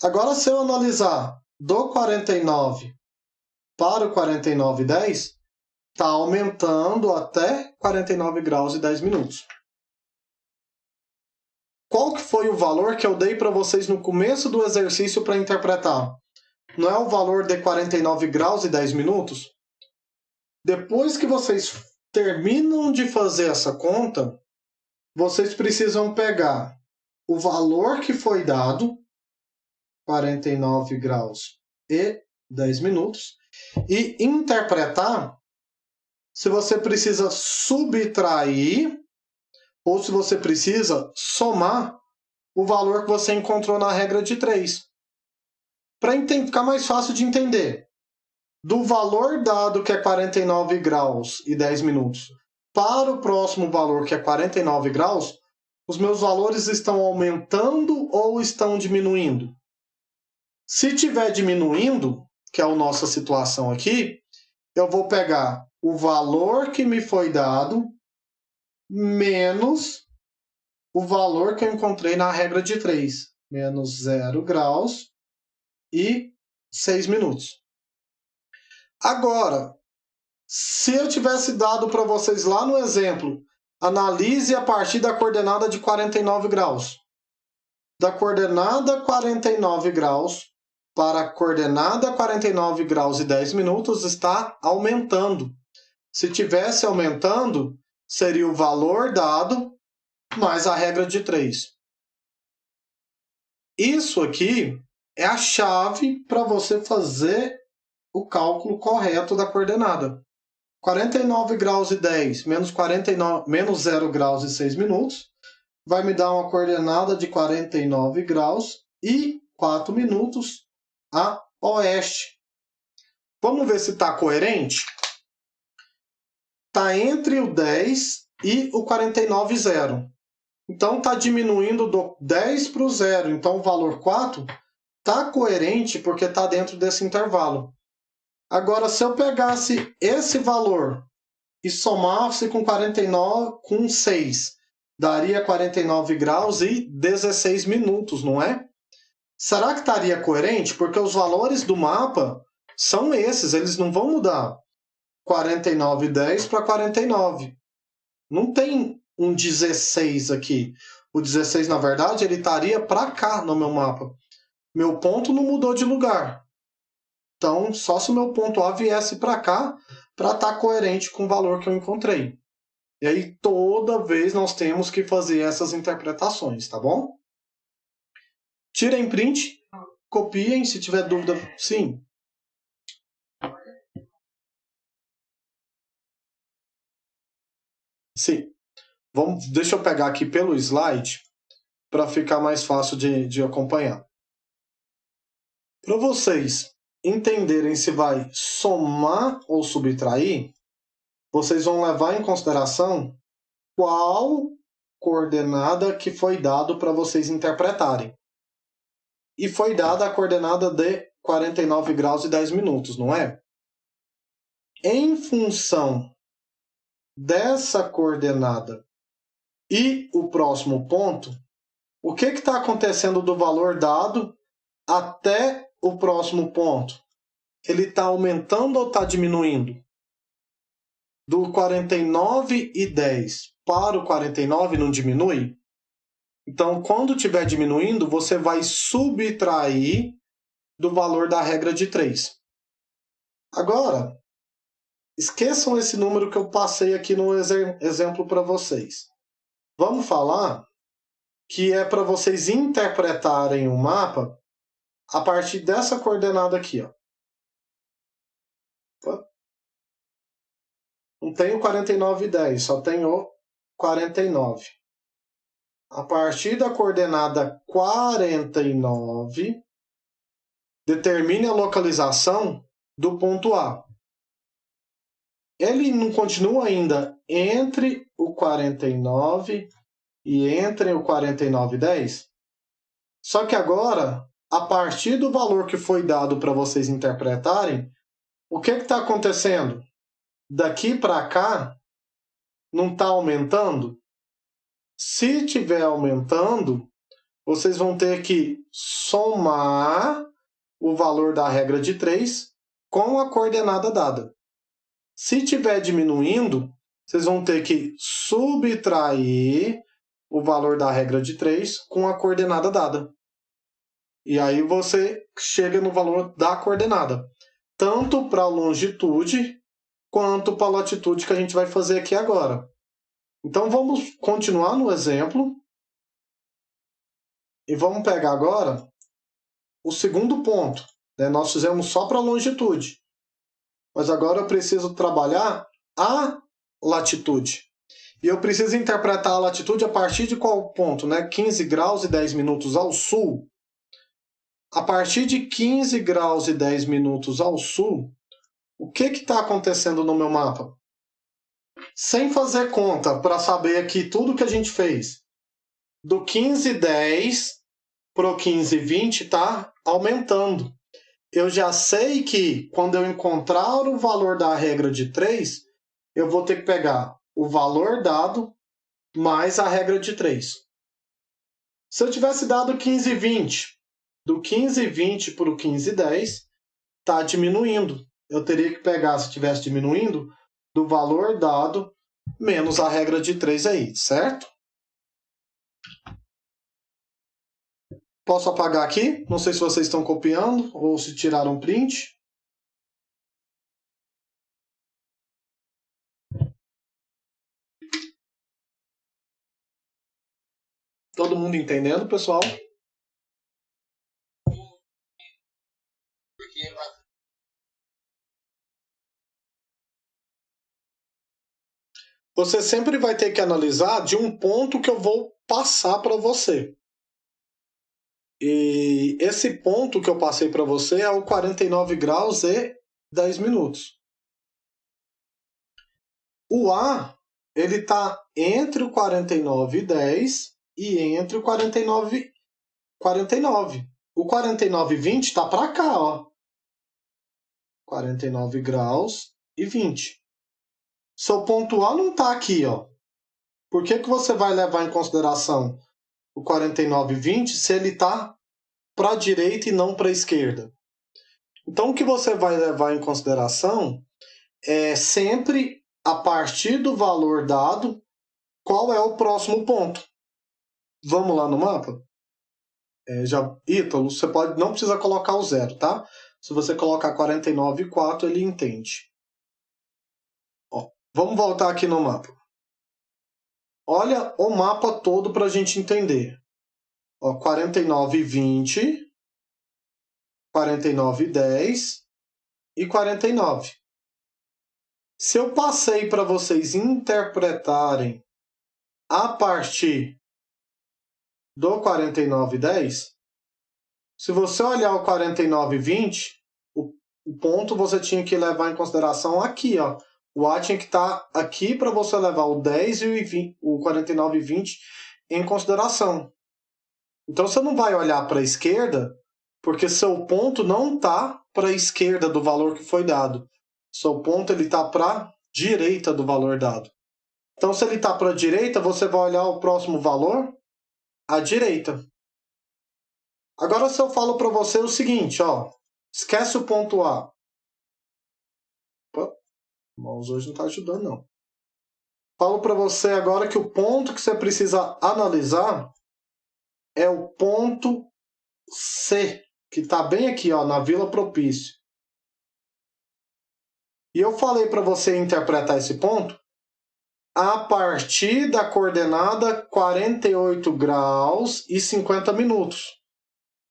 Agora, se eu analisar do 49 para o 49,10, está aumentando até 49 graus e 10 minutos. Qual que foi o valor que eu dei para vocês no começo do exercício para interpretar? Não é o valor de 49 graus e 10 minutos? Depois que vocês terminam de fazer essa conta, vocês precisam pegar o valor que foi dado, 49 graus e 10 minutos, e interpretar se você precisa subtrair ou se você precisa somar o valor que você encontrou na regra de 3. Para ficar mais fácil de entender, do valor dado, que é 49 graus e 10 minutos, para o próximo valor, que é 49 graus, os meus valores estão aumentando ou estão diminuindo? Se estiver diminuindo, que é a nossa situação aqui, eu vou pegar o valor que me foi dado menos o valor que eu encontrei na regra de 3, menos 0 graus e 6 minutos. Agora, se eu tivesse dado para vocês lá no exemplo, analise a partir da coordenada de 49 graus. Da coordenada 49 graus para a coordenada 49 graus e 10 minutos está aumentando. Se tivesse aumentando, seria o valor dado mais a regra de 3. Isso aqui é a chave para você fazer o cálculo correto da coordenada. 49 graus e 10 menos 0 graus e 6 minutos vai me dar uma coordenada de 49 graus e 4 minutos a oeste. Vamos ver se está coerente? Está entre o 10 e o 49,0. Então, está diminuindo do 10 para o 0. Então, o valor 4 está coerente porque está dentro desse intervalo. Agora, se eu pegasse esse valor e somasse com 49, com 6, daria 49 graus e 16 minutos, não é? Será que estaria coerente? Porque os valores do mapa são esses, eles não vão mudar. 49,10 para 49. Não tem um 16 aqui. O 16, na verdade, ele estaria para cá no meu mapa. Meu ponto não mudou de lugar. Então, só se o meu ponto A viesse para cá, para estar coerente com o valor que eu encontrei. E aí, toda vez nós temos que fazer essas interpretações, tá bom? Tirem print, copiem, se tiver dúvida, sim. Sim. Deixa eu pegar aqui pelo slide para ficar mais fácil de acompanhar. Para vocês entenderem se vai somar ou subtrair, vocês vão levar em consideração qual coordenada que foi dado para vocês interpretarem. e foi dada a coordenada de 49 graus e 10 minutos, não é? Em função dessa coordenada e o próximo ponto, o que está acontecendo do valor dado até o próximo ponto? Ele está aumentando ou está diminuindo? Do 49 e 10 para o 49 não diminui? Então, quando estiver diminuindo, você vai subtrair do valor da regra de 3. Agora, esqueçam esse número que eu passei aqui no exemplo para vocês. Vamos falar que é para vocês interpretarem o mapa a partir dessa coordenada aqui. Ó. Não tem o 49 e 10, só tem o 49. A partir da coordenada 49, determine a localização do ponto A. Ele não continua ainda entre o 49 e entre o 49 e 10? Só que agora, a partir do valor que foi dado para vocês interpretarem, o que está acontecendo? Daqui para cá, não está aumentando? Se estiver aumentando, vocês vão ter que somar o valor da regra de 3 com a coordenada dada. Se estiver diminuindo, vocês vão ter que subtrair o valor da regra de 3 com a coordenada dada. E aí você chega no valor da coordenada, tanto para a longitude quanto para a latitude que a gente vai fazer aqui agora. Então vamos continuar no exemplo e vamos pegar agora o segundo ponto. Nós fizemos só para a longitude, mas agora eu preciso trabalhar a latitude. E eu preciso interpretar a latitude a partir de qual ponto? 15 graus e 10 minutos ao sul. A partir de 15 graus e 10 minutos ao sul, o que está acontecendo no meu mapa? Sem fazer conta, para saber aqui tudo que a gente fez. Do 15,10 para o 15,20 está aumentando. Eu já sei que quando eu encontrar o valor da regra de 3, eu vou ter que pegar o valor dado mais a regra de 3. Se eu tivesse dado 15,20, do 15,20 para o 15,10, está diminuindo. Eu teria que pegar, se estivesse diminuindo, do valor dado menos a regra de 3 aí, certo? Posso apagar aqui? Não sei se vocês estão copiando ou se tiraram um print. Todo mundo entendendo, pessoal? Você sempre vai ter que analisar de um ponto que eu vou passar para você. E esse ponto que eu passei para você é o 49 graus e 10 minutos. O A, ele está entre o 49 e 10 e entre o 49 e 49. O 49 e 20 está para cá, ó. 49 graus e 20. Seu ponto A não está aqui, ó. Por que você vai levar em consideração o 49 e 20 se ele está para a direita e não para a esquerda? Então, o que você vai levar em consideração é sempre, a partir do valor dado, qual é o próximo ponto. Vamos lá no mapa? Ítalo, você não precisa colocar o 0, tá? Se você colocar 49,4, ele entende. Ó, vamos voltar aqui no mapa. Olha o mapa todo para a gente entender. Ó, 49,20, 49,10 e 49. Se eu passei para vocês interpretarem a partir do 49,10, se você olhar o 49,20, o ponto você tinha que levar em consideração aqui, ó. O A tinha que estar aqui para você levar o 10 e o 49,20 em consideração. Então você não vai olhar para a esquerda Porque seu ponto não está para a esquerda do valor que foi dado. Seu ponto está para a direita do valor dado. Então, se ele está para a direita, você vai olhar o próximo valor à direita. Agora, se eu falo para você o seguinte, ó, esquece o ponto A. Opa, o mouse hoje não está ajudando, não. Falo para você agora que o ponto que você precisa analisar é o ponto C, que está bem aqui, ó, na Vila Propício. E eu falei para você interpretar esse ponto a partir da coordenada 48 graus e 50 minutos.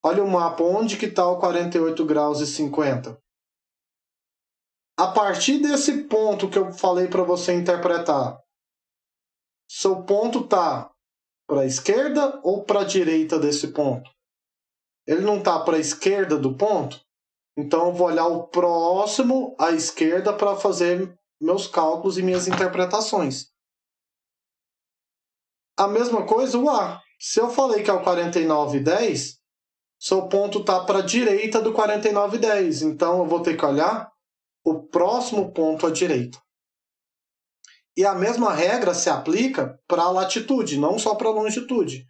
Olha o mapa, onde que está o 48 graus e 50? A partir desse ponto que eu falei para você interpretar, seu ponto está para a esquerda ou para a direita desse ponto? Ele não está para a esquerda do ponto? Então eu vou olhar o próximo à esquerda para fazer meus cálculos e minhas interpretações. A mesma coisa o A. Se eu falei que é o 49,10, seu ponto está para a direita do 49,10. Então eu vou ter que olhar o próximo ponto à direita. E a mesma regra se aplica para a latitude, não só para a longitude.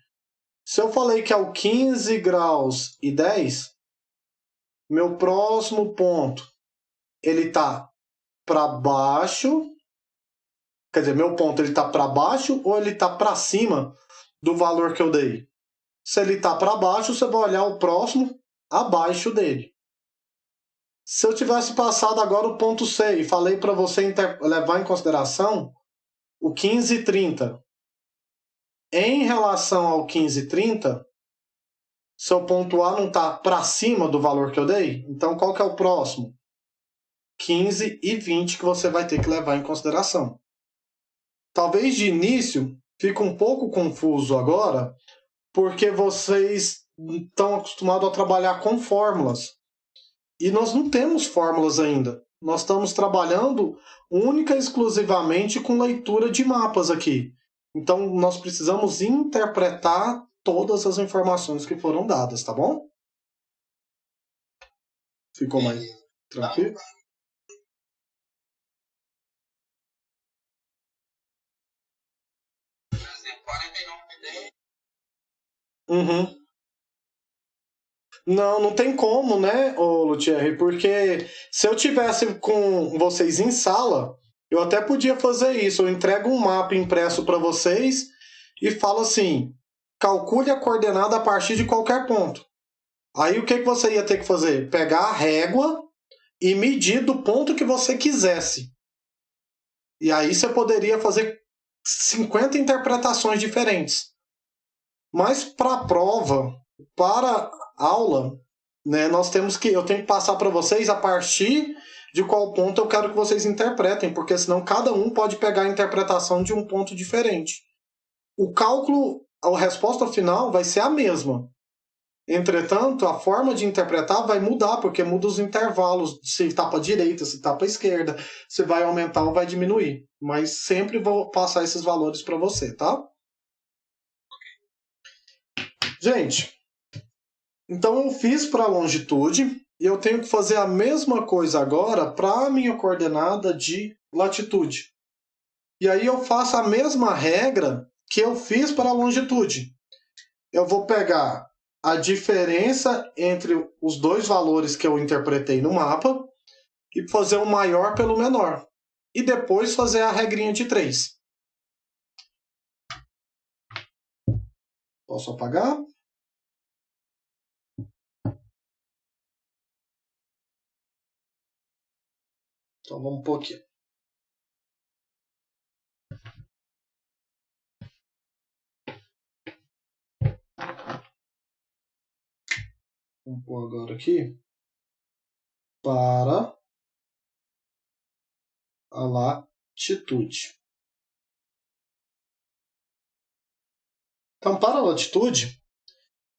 Se eu falei que é o 15 graus e 10, meu próximo ponto ele está para baixo. Quer dizer, meu ponto ele está para baixo ou ele está para cima do valor que eu dei? Se ele está para baixo, você vai olhar o próximo abaixo dele. Se eu tivesse passado agora o ponto C e falei para você levar em consideração o 15,30. Em relação ao 15,30, seu ponto A não está para cima do valor que eu dei? Então, qual que é o próximo? 15,20 que você vai ter que levar em consideração. Talvez de início fique um pouco confuso agora, porque vocês estão acostumados a trabalhar com fórmulas. E nós não temos fórmulas ainda. Nós estamos trabalhando única e exclusivamente com leitura de mapas aqui. Então, nós precisamos interpretar todas as informações que foram dadas, tá bom? Ficou mais tranquilo? Uhum. Não, não tem como, né, Luthier? Porque se eu tivesse com vocês em sala, eu até podia fazer isso. Eu entrego um mapa impresso para vocês e falo assim: calcule a coordenada a partir de qualquer ponto. Aí o que você ia ter que fazer? Pegar a régua e medir do ponto que você quisesse. E aí você poderia fazer 50 interpretações diferentes. Mas para a prova, para aula, né, eu tenho que passar para vocês a partir de qual ponto eu quero que vocês interpretem, porque senão cada um pode pegar a interpretação de um ponto diferente. O cálculo, a resposta final vai ser a mesma. Entretanto, a forma de interpretar vai mudar, porque muda os intervalos, se está para a direita, se está para a esquerda, se vai aumentar ou vai diminuir. Mas sempre vou passar esses valores para você, tá? Gente, então eu fiz para a longitude e eu tenho que fazer a mesma coisa agora para a minha coordenada de latitude. E aí eu faço a mesma regra que eu fiz para a longitude. Eu vou pegar a diferença entre os dois valores que eu interpretei no mapa e fazer o maior pelo menor. E depois fazer a regrinha de 3. Posso apagar? Então vamos pôr aqui. Vamos pôr agora aqui para a latitude. Então, para a latitude,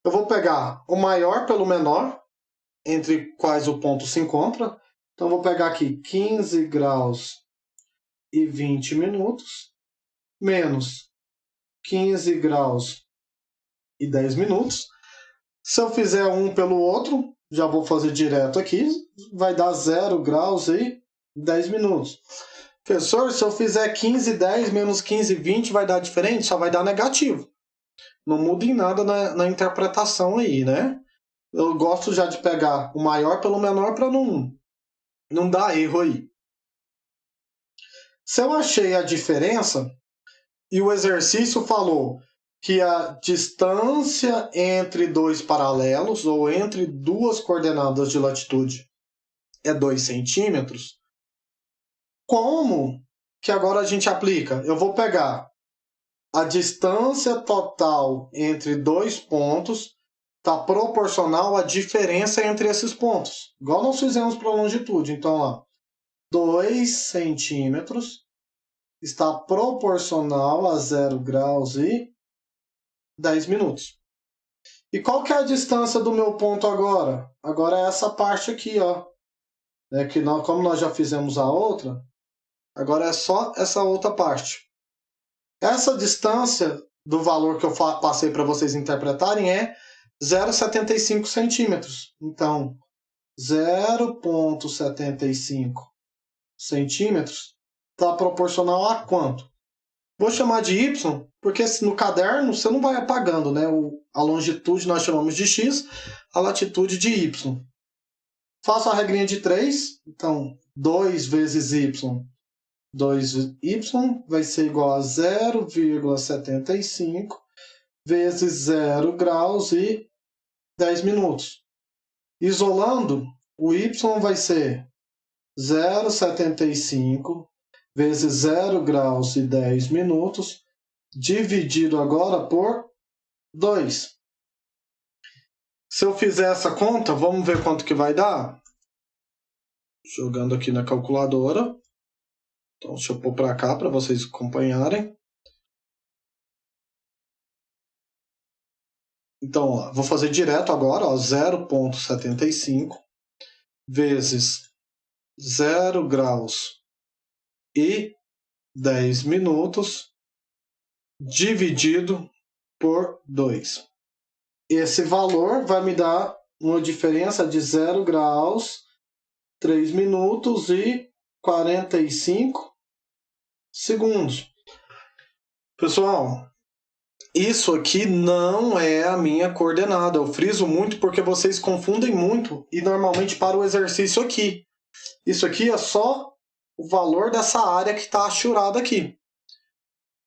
eu vou pegar o maior pelo menor, entre quais o ponto se encontra. Então, eu vou pegar aqui 15 graus e 20 minutos, menos 15 graus e 10 minutos. Se eu fizer um pelo outro, já vou fazer direto aqui, vai dar 0 graus e 10 minutos. Professor, se eu fizer 15,10 menos 15,20 vai dar diferente? Só vai dar negativo. Não muda em nada na interpretação aí, né? Eu gosto já de pegar o maior pelo menor para não dar erro aí. Se eu achei a diferença e o exercício falou que a distância entre dois paralelos ou entre duas coordenadas de latitude é 2 centímetros, como que agora a gente aplica? Eu vou pegar a distância total entre dois pontos está proporcional à diferença entre esses pontos. Igual nós fizemos para a longitude. Então, ó, 2 centímetros está proporcional a 0 graus e 10 minutos. E qual que é a distância do meu ponto agora? Agora é essa parte aqui, ó. Que como nós já fizemos a outra, agora é só essa outra parte. Essa distância do valor que eu passei para vocês interpretarem é 0,75 centímetros. Então, 0,75 centímetros está proporcional a quanto? Vou chamar de y, porque no caderno você não vai apagando, né? A longitude nós chamamos de x, a latitude de y. Faço a regrinha de 3, então 2 vezes y, 2y vai ser igual a 0,75 vezes 0 graus e 10 minutos. Isolando, o y vai ser 0,75 vezes 0 graus e 10 minutos, dividido agora por 2. Se eu fizer essa conta, vamos ver quanto que vai dar? Jogando aqui na calculadora. Então, deixa eu pôr para cá para vocês acompanharem. Então, ó, vou fazer direto agora, 0,75 vezes 0 graus e 10 minutos dividido por 2. Esse valor vai me dar uma diferença de 0 graus, 3 minutos e 45 segundos. Pessoal, isso aqui não é a minha coordenada. Eu friso muito porque vocês confundem muito e normalmente para o exercício aqui. Isso aqui é só o valor dessa área que está achurada aqui.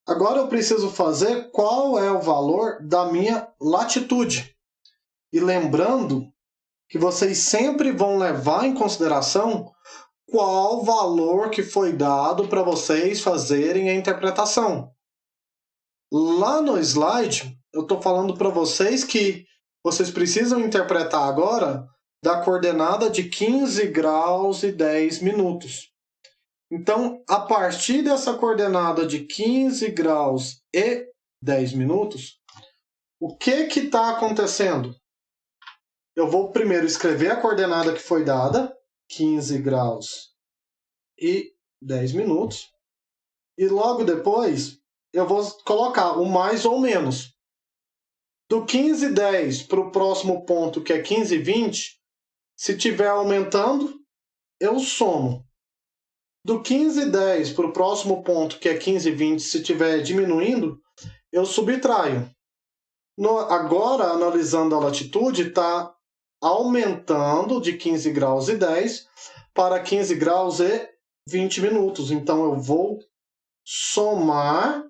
Agora eu preciso fazer qual é o valor da minha latitude. E lembrando que vocês sempre vão levar em consideração qual valor que foi dado para vocês fazerem a interpretação. Lá no slide, eu estou falando para vocês que vocês precisam interpretar agora da coordenada de 15 graus e 10 minutos. Então, a partir dessa coordenada de 15 graus e 10 minutos, o que está acontecendo? Eu vou primeiro escrever a coordenada que foi dada, 15 graus e 10 minutos, e logo depois eu vou colocar o mais ou menos. Do 15,10 para o próximo ponto, que é 15,20, se estiver aumentando, eu somo. Do 15,10 para o próximo ponto, que é 15,20, se estiver diminuindo, eu subtraio. Agora, analisando a latitude, está aumentando de 15 graus e 10 para 15 graus e 20 minutos. Então, eu vou somar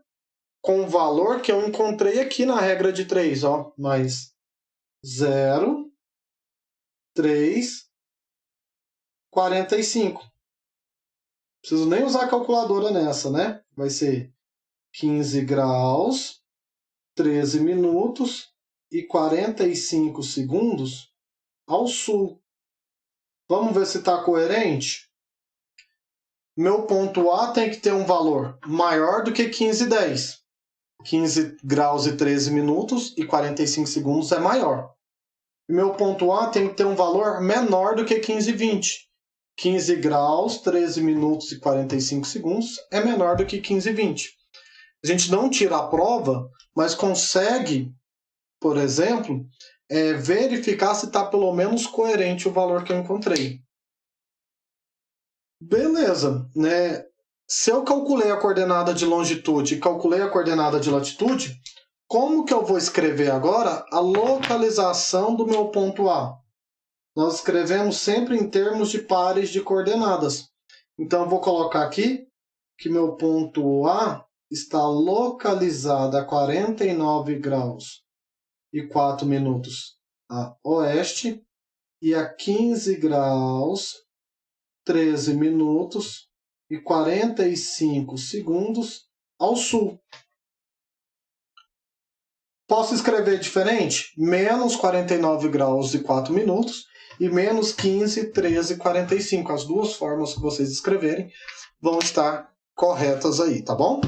com o valor que eu encontrei aqui na regra de 3, ó, mais 0, 3, 45. Não preciso nem usar a calculadora nessa, né? Vai ser 15 graus, 13 minutos e 45 segundos ao sul. Vamos ver se está coerente? Meu ponto A tem que ter um valor maior do que 15,10. 15 graus e 13 minutos e 45 segundos é maior. E meu ponto A tem que ter um valor menor do que 15,20. 15 graus, 13 minutos e 45 segundos é menor do que 15,20. A gente não tira a prova, mas consegue por exemplo, é verificar se está pelo menos coerente o valor que eu encontrei. Beleza, né? Se eu calculei a coordenada de longitude e calculei a coordenada de latitude, como que eu vou escrever agora a localização do meu ponto A? Nós escrevemos sempre em termos de pares de coordenadas. Então, eu vou colocar aqui que meu ponto A está localizado a 49 graus e 4 minutos a oeste e a 15 graus, 13 minutos e 45 segundos ao sul. Posso escrever diferente? Menos 49 graus e 4 minutos e menos 15, 13 e 45. As duas formas que vocês escreverem vão estar corretas aí, tá bom?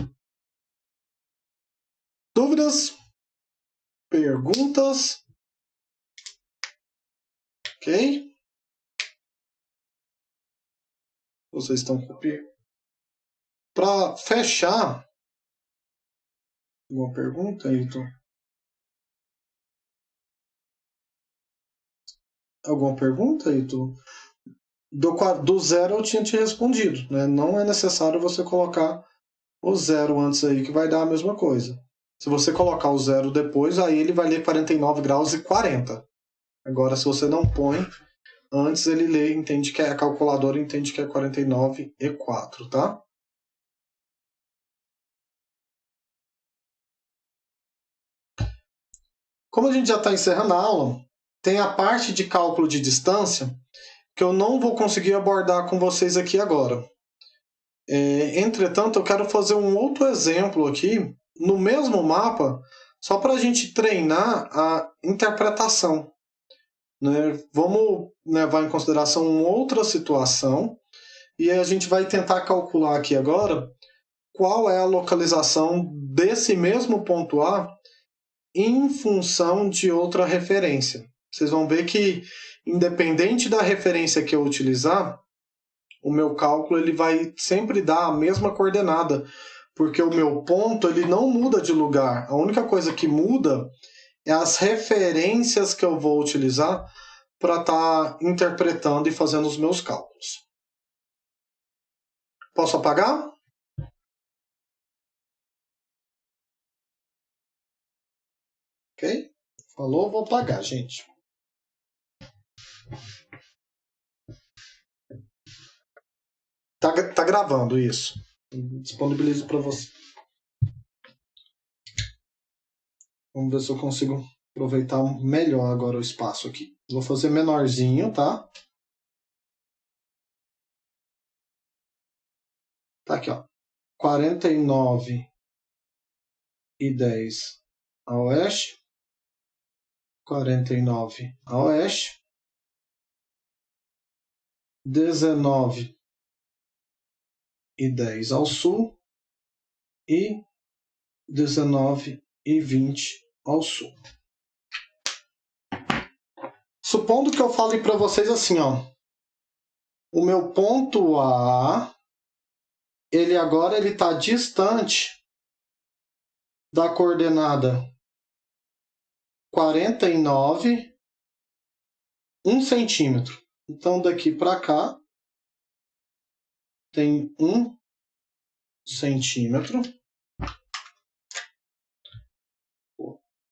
Dúvidas? Perguntas? Ok? Vocês estão copiando. Para fechar, alguma pergunta, Heitor? Alguma pergunta, Heitor? Do zero eu tinha te respondido, né? Não é necessário você colocar o zero antes aí, que vai dar a mesma coisa. Se você colocar o zero depois, aí ele vai ler 49 graus e 40. Agora, se você não põe, antes ele lê, entende que a calculadora entende que é 49 e 4, tá? Como a gente já está encerrando a aula, tem a parte de cálculo de distância que eu não vou conseguir abordar com vocês aqui agora. Entretanto, eu quero fazer um outro exemplo aqui, no mesmo mapa, só para a gente treinar a interpretação. Né? Vamos levar em consideração uma outra situação e a gente vai tentar calcular aqui agora qual é a localização desse mesmo ponto A em função de outra referência. Vocês vão ver que, independente da referência que eu utilizar, o meu cálculo ele vai sempre dar a mesma coordenada, porque o meu ponto ele não muda de lugar. A única coisa que muda é as referências que eu vou utilizar para estar interpretando e fazendo os meus cálculos. Posso apagar? Ok? Falou, vou apagar, gente. Tá gravando isso. Disponibilizo para você. Vamos ver se eu consigo aproveitar melhor agora o espaço aqui. Vou fazer menorzinho, tá? Tá aqui, ó. 49 e 10 a oeste. 49 a oeste. 19 e 10 ao sul. E 19 e 20 ao sul. Supondo que eu fale para vocês assim, ó. O meu ponto A, ele agora está distante da coordenada 49, 1 centímetro. Então, daqui para cá, tem 1 centímetro.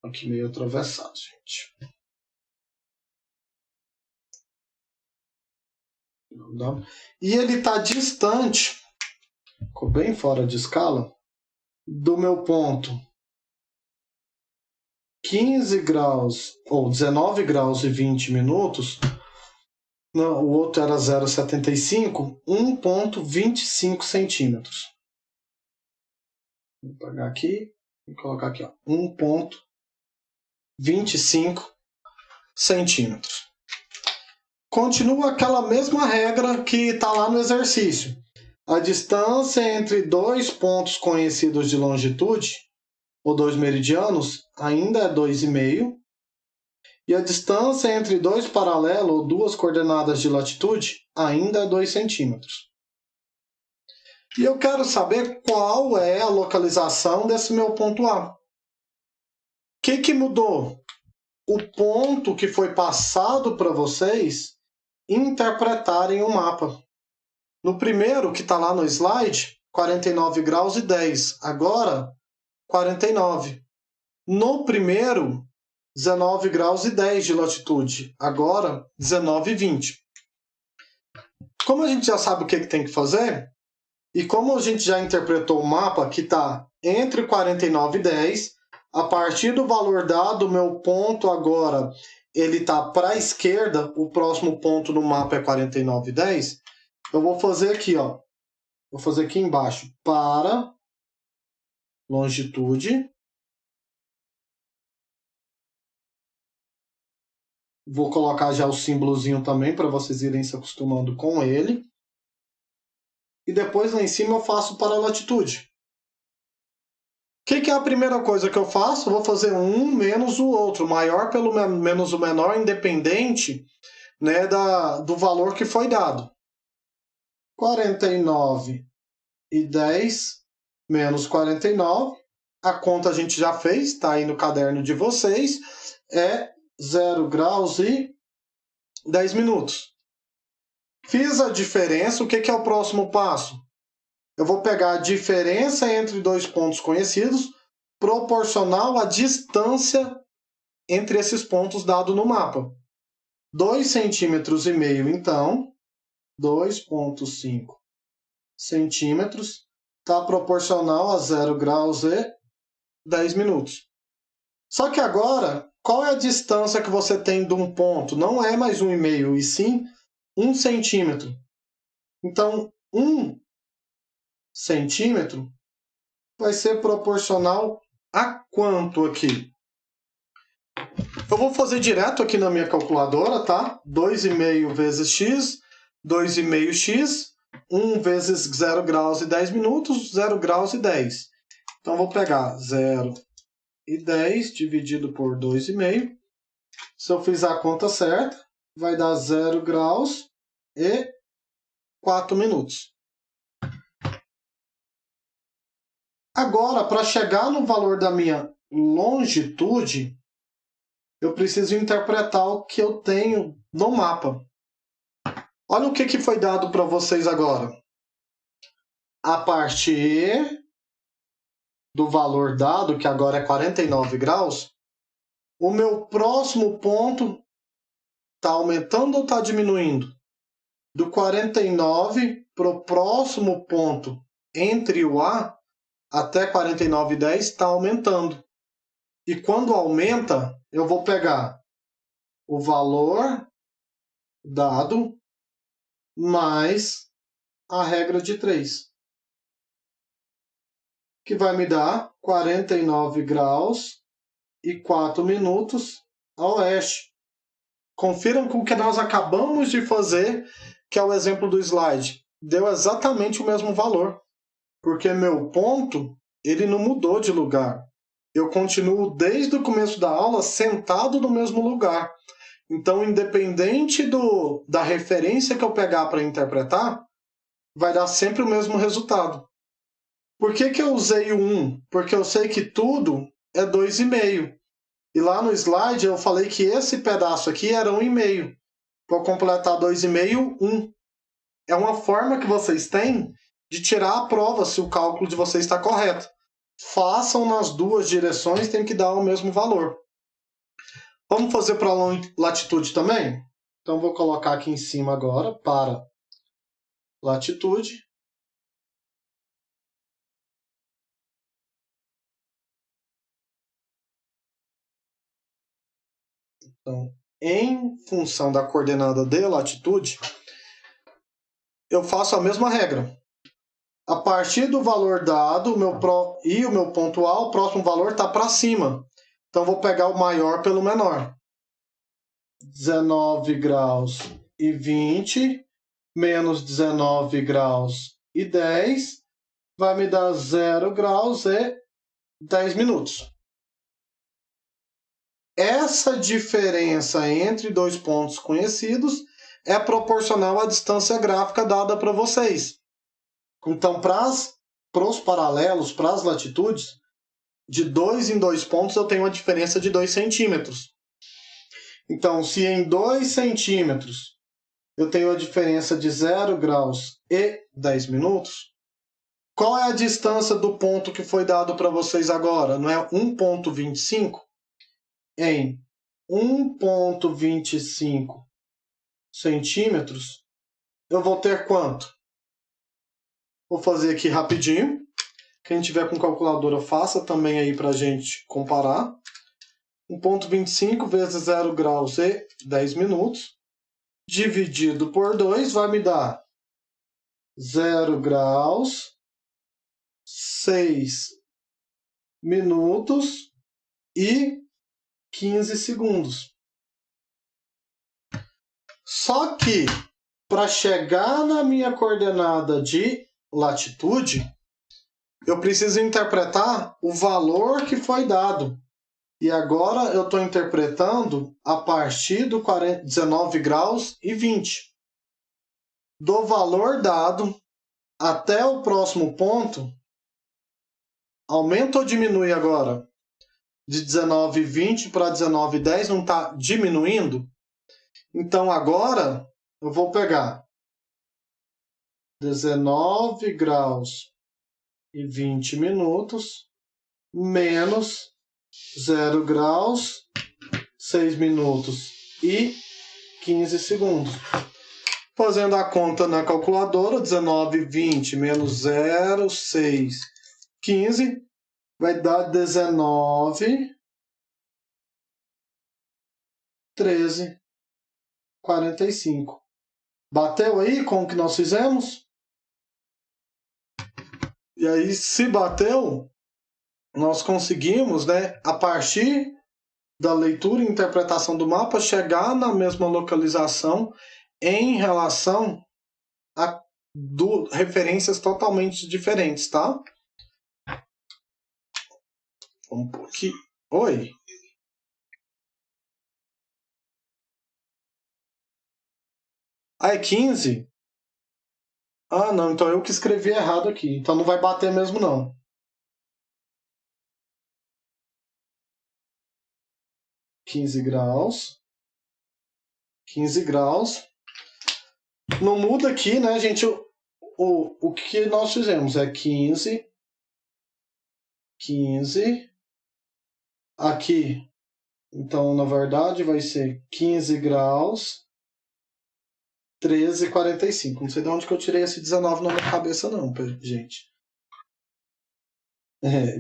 Aqui meio atravessado, gente. E ele está distante, ficou bem fora de escala, do meu ponto 15 graus, ou 19 graus e 20 minutos, não, o outro era 0,75, 1,25 centímetros. Vou pegar aqui e colocar aqui, ó, 1,25 centímetros. Continua aquela mesma regra que está lá no exercício. A distância entre dois pontos conhecidos de longitude, ou dois meridianos, ainda é 2,5. E a distância entre dois paralelos, ou duas coordenadas de latitude, ainda é 2 centímetros. E eu quero saber qual é a localização desse meu ponto A. O que mudou? o ponto que foi passado para vocês interpretarem o mapa. No primeiro, que está lá no slide, 49 graus e 10. Agora, 49. No primeiro, 19 graus e 10 de latitude. Agora, 19 e 20. Como a gente já sabe o que tem que fazer, e como a gente já interpretou o mapa que está entre 49 e 10, a partir do valor dado, o meu ponto agora ele está para a esquerda, o próximo ponto no mapa é 49 e 10, eu vou fazer aqui, ó. Vou fazer aqui embaixo, para longitude. Vou colocar já o símbolozinho também para vocês irem se acostumando com ele. E depois lá em cima eu faço para a latitude. O que é a primeira coisa que eu faço? Eu vou fazer um menos o outro, maior pelo menos o menor, independente, né, do valor que foi dado. 49 e 10 menos 49. A conta a gente já fez, está aí no caderno de vocês. É 0 graus e 10 minutos. Fiz a diferença, o que é o próximo passo? Eu vou pegar a diferença entre dois pontos conhecidos, proporcional à distância entre esses pontos dado no mapa. 2,5 centímetros, então, 2,5 centímetros, está proporcional a 0 graus e 10 minutos. Só que agora, qual é a distância que você tem de um ponto? Não é mais 1,5, e sim 1 centímetro. Então, 1 centímetro vai ser proporcional a quanto aqui? Eu vou fazer direto aqui na minha calculadora, tá? 2,5 vezes x, 2,5x, 1 vezes 0 graus e 10 minutos, 0 graus e 10. Então, vou pegar 0 e 10 dividido por 2,5. Se eu fizer a conta certa, vai dar 0 graus e 4 minutos. Agora, para chegar no valor da minha longitude, eu preciso interpretar o que eu tenho no mapa. Olha o que foi dado para vocês agora. A partir do valor dado, que agora é 49 graus, o meu próximo ponto está aumentando ou está diminuindo? Do 49 para o próximo ponto entre o A até 49,10 está aumentando. E quando aumenta, eu vou pegar o valor dado mais a regra de 3, que vai me dar 49 graus e 4 minutos a oeste. Confiram com o que nós acabamos de fazer, que é o exemplo do slide. Deu exatamente o mesmo valor, porque meu ponto ele não mudou de lugar. Eu continuo desde o começo da aula sentado no mesmo lugar. Então, independente da referência que eu pegar para interpretar, vai dar sempre o mesmo resultado. Por que eu usei o 1? Porque eu sei que tudo é 2,5. E lá no slide eu falei que esse pedaço aqui era 1,5. Para completar 2,5, 1. É uma forma que vocês têm de tirar a prova se o cálculo de vocês está correto. Façam nas duas direções, tem que dar o mesmo valor. Vamos fazer para a latitude também? Então, vou colocar aqui em cima agora, para latitude. Então, em função da coordenada de latitude, eu faço a mesma regra. A partir do valor dado, o meu ponto A, o próximo valor está para cima. Então, vou pegar o maior pelo menor. 19 graus e 20 menos 19 graus e 10 vai me dar 0 graus e 10 minutos. Essa diferença entre dois pontos conhecidos é proporcional à distância gráfica dada para vocês. Então, para os paralelos, para as latitudes, de 2 em 2 pontos eu tenho uma diferença de 2 centímetros. Então, se em 2 centímetros eu tenho a diferença de 0 graus e 10 minutos, qual é a distância do ponto que foi dado para vocês agora? Não é 1,25? Em 1,25 centímetros, eu vou ter quanto? Vou fazer aqui rapidinho. Quem tiver com calculadora, faça também aí para a gente comparar. 1,25 vezes 0 graus e 10 minutos, dividido por 2, vai me dar 0 graus, 6 minutos e 15 segundos. Só que, para chegar na minha coordenada de latitude, eu preciso interpretar o valor que foi dado. E agora eu estou interpretando a partir do 19 graus e 20. Do valor dado até o próximo ponto, aumenta ou diminui agora? De 19,20 para 19,10 não está diminuindo? Então agora eu vou pegar 19 graus e 20 minutos menos 0 graus, 6 minutos e 15 segundos. Fazendo a conta na calculadora, 19,20 menos 0, 6, 15, vai dar 19, 13, 45. Bateu aí com o que nós fizemos? E aí, se bateu, nós conseguimos, né, a partir da leitura e interpretação do mapa, chegar na mesma localização em relação a referências totalmente diferentes, tá? Vamos por aqui. Oi. Ah, é 15? Ah, não, então eu que escrevi errado aqui. Então não vai bater mesmo, não. 15 graus. 15 graus. Não muda aqui, né, gente? O que nós fizemos é 15. 15. Aqui. Então, na verdade, vai ser 15 graus. 13,45. Não sei de onde que eu tirei esse 19 na minha cabeça, não, gente.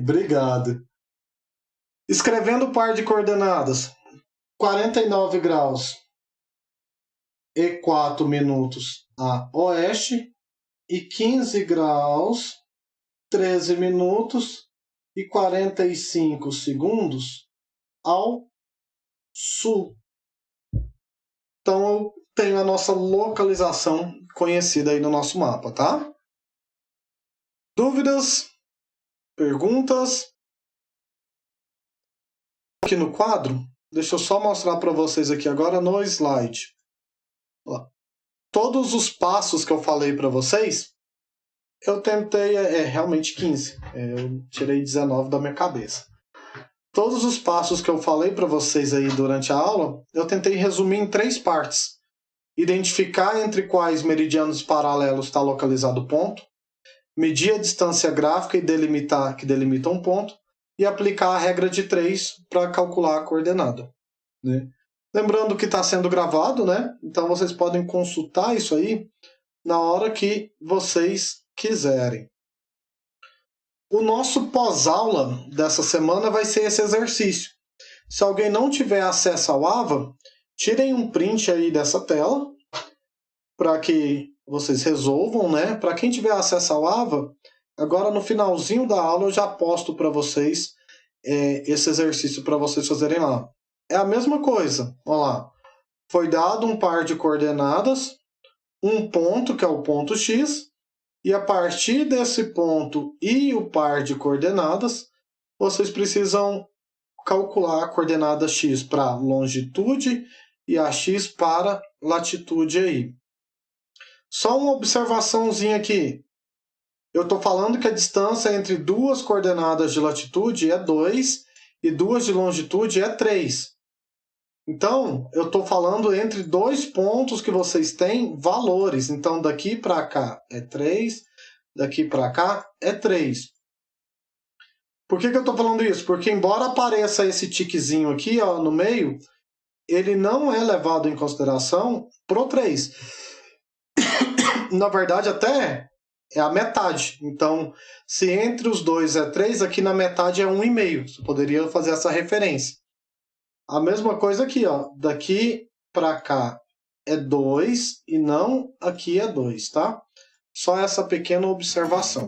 Obrigado. Escrevendo o par de coordenadas. 49 graus e 4 minutos a oeste e 15 graus, 13 minutos e 45 segundos ao sul. Então, eu tenho a nossa localização conhecida aí no nosso mapa, tá? Dúvidas? Perguntas? Aqui no quadro, deixa eu só mostrar para vocês aqui agora no slide. Todos os passos que eu falei para vocês, eu tentei, realmente 15. Eu tirei 19 da minha cabeça. Todos os passos que eu falei para vocês aí durante a aula, eu tentei resumir em 3 partes. Identificar entre quais meridianos paralelos está localizado o ponto, medir a distância gráfica e delimitar que delimita um ponto, e aplicar a regra de 3 para calcular a coordenada, né? Lembrando que está sendo gravado, né? Então vocês podem consultar isso aí na hora que vocês quiserem. O nosso pós-aula dessa semana vai ser esse exercício. Se alguém não tiver acesso ao AVA, tirem um print aí dessa tela para que vocês resolvam, né? Para quem tiver acesso ao AVA, agora no finalzinho da aula eu já posto para vocês esse exercício para vocês fazerem lá. É a mesma coisa, olha lá. Foi dado um par de coordenadas, um ponto, que é o ponto X, e a partir desse ponto e o par de coordenadas, vocês precisam calcular a coordenada X para longitude e a X para latitude aí. Só uma observaçãozinha aqui. Eu estou falando que a distância entre duas coordenadas de latitude é 2 e duas de longitude é 3. Então, eu estou falando entre dois pontos que vocês têm valores. Então, daqui para cá é 3, daqui para cá é 3. Por que eu estou falando isso? Porque embora apareça esse tiquezinho aqui ó, no meio, ele não é levado em consideração pro 3. Na verdade, até é a metade. Então, se entre os dois é 3, aqui na metade é 1,5. Você poderia fazer essa referência. A mesma coisa aqui, ó. Daqui para cá é 2 e não aqui é 2, tá? Só essa pequena observação.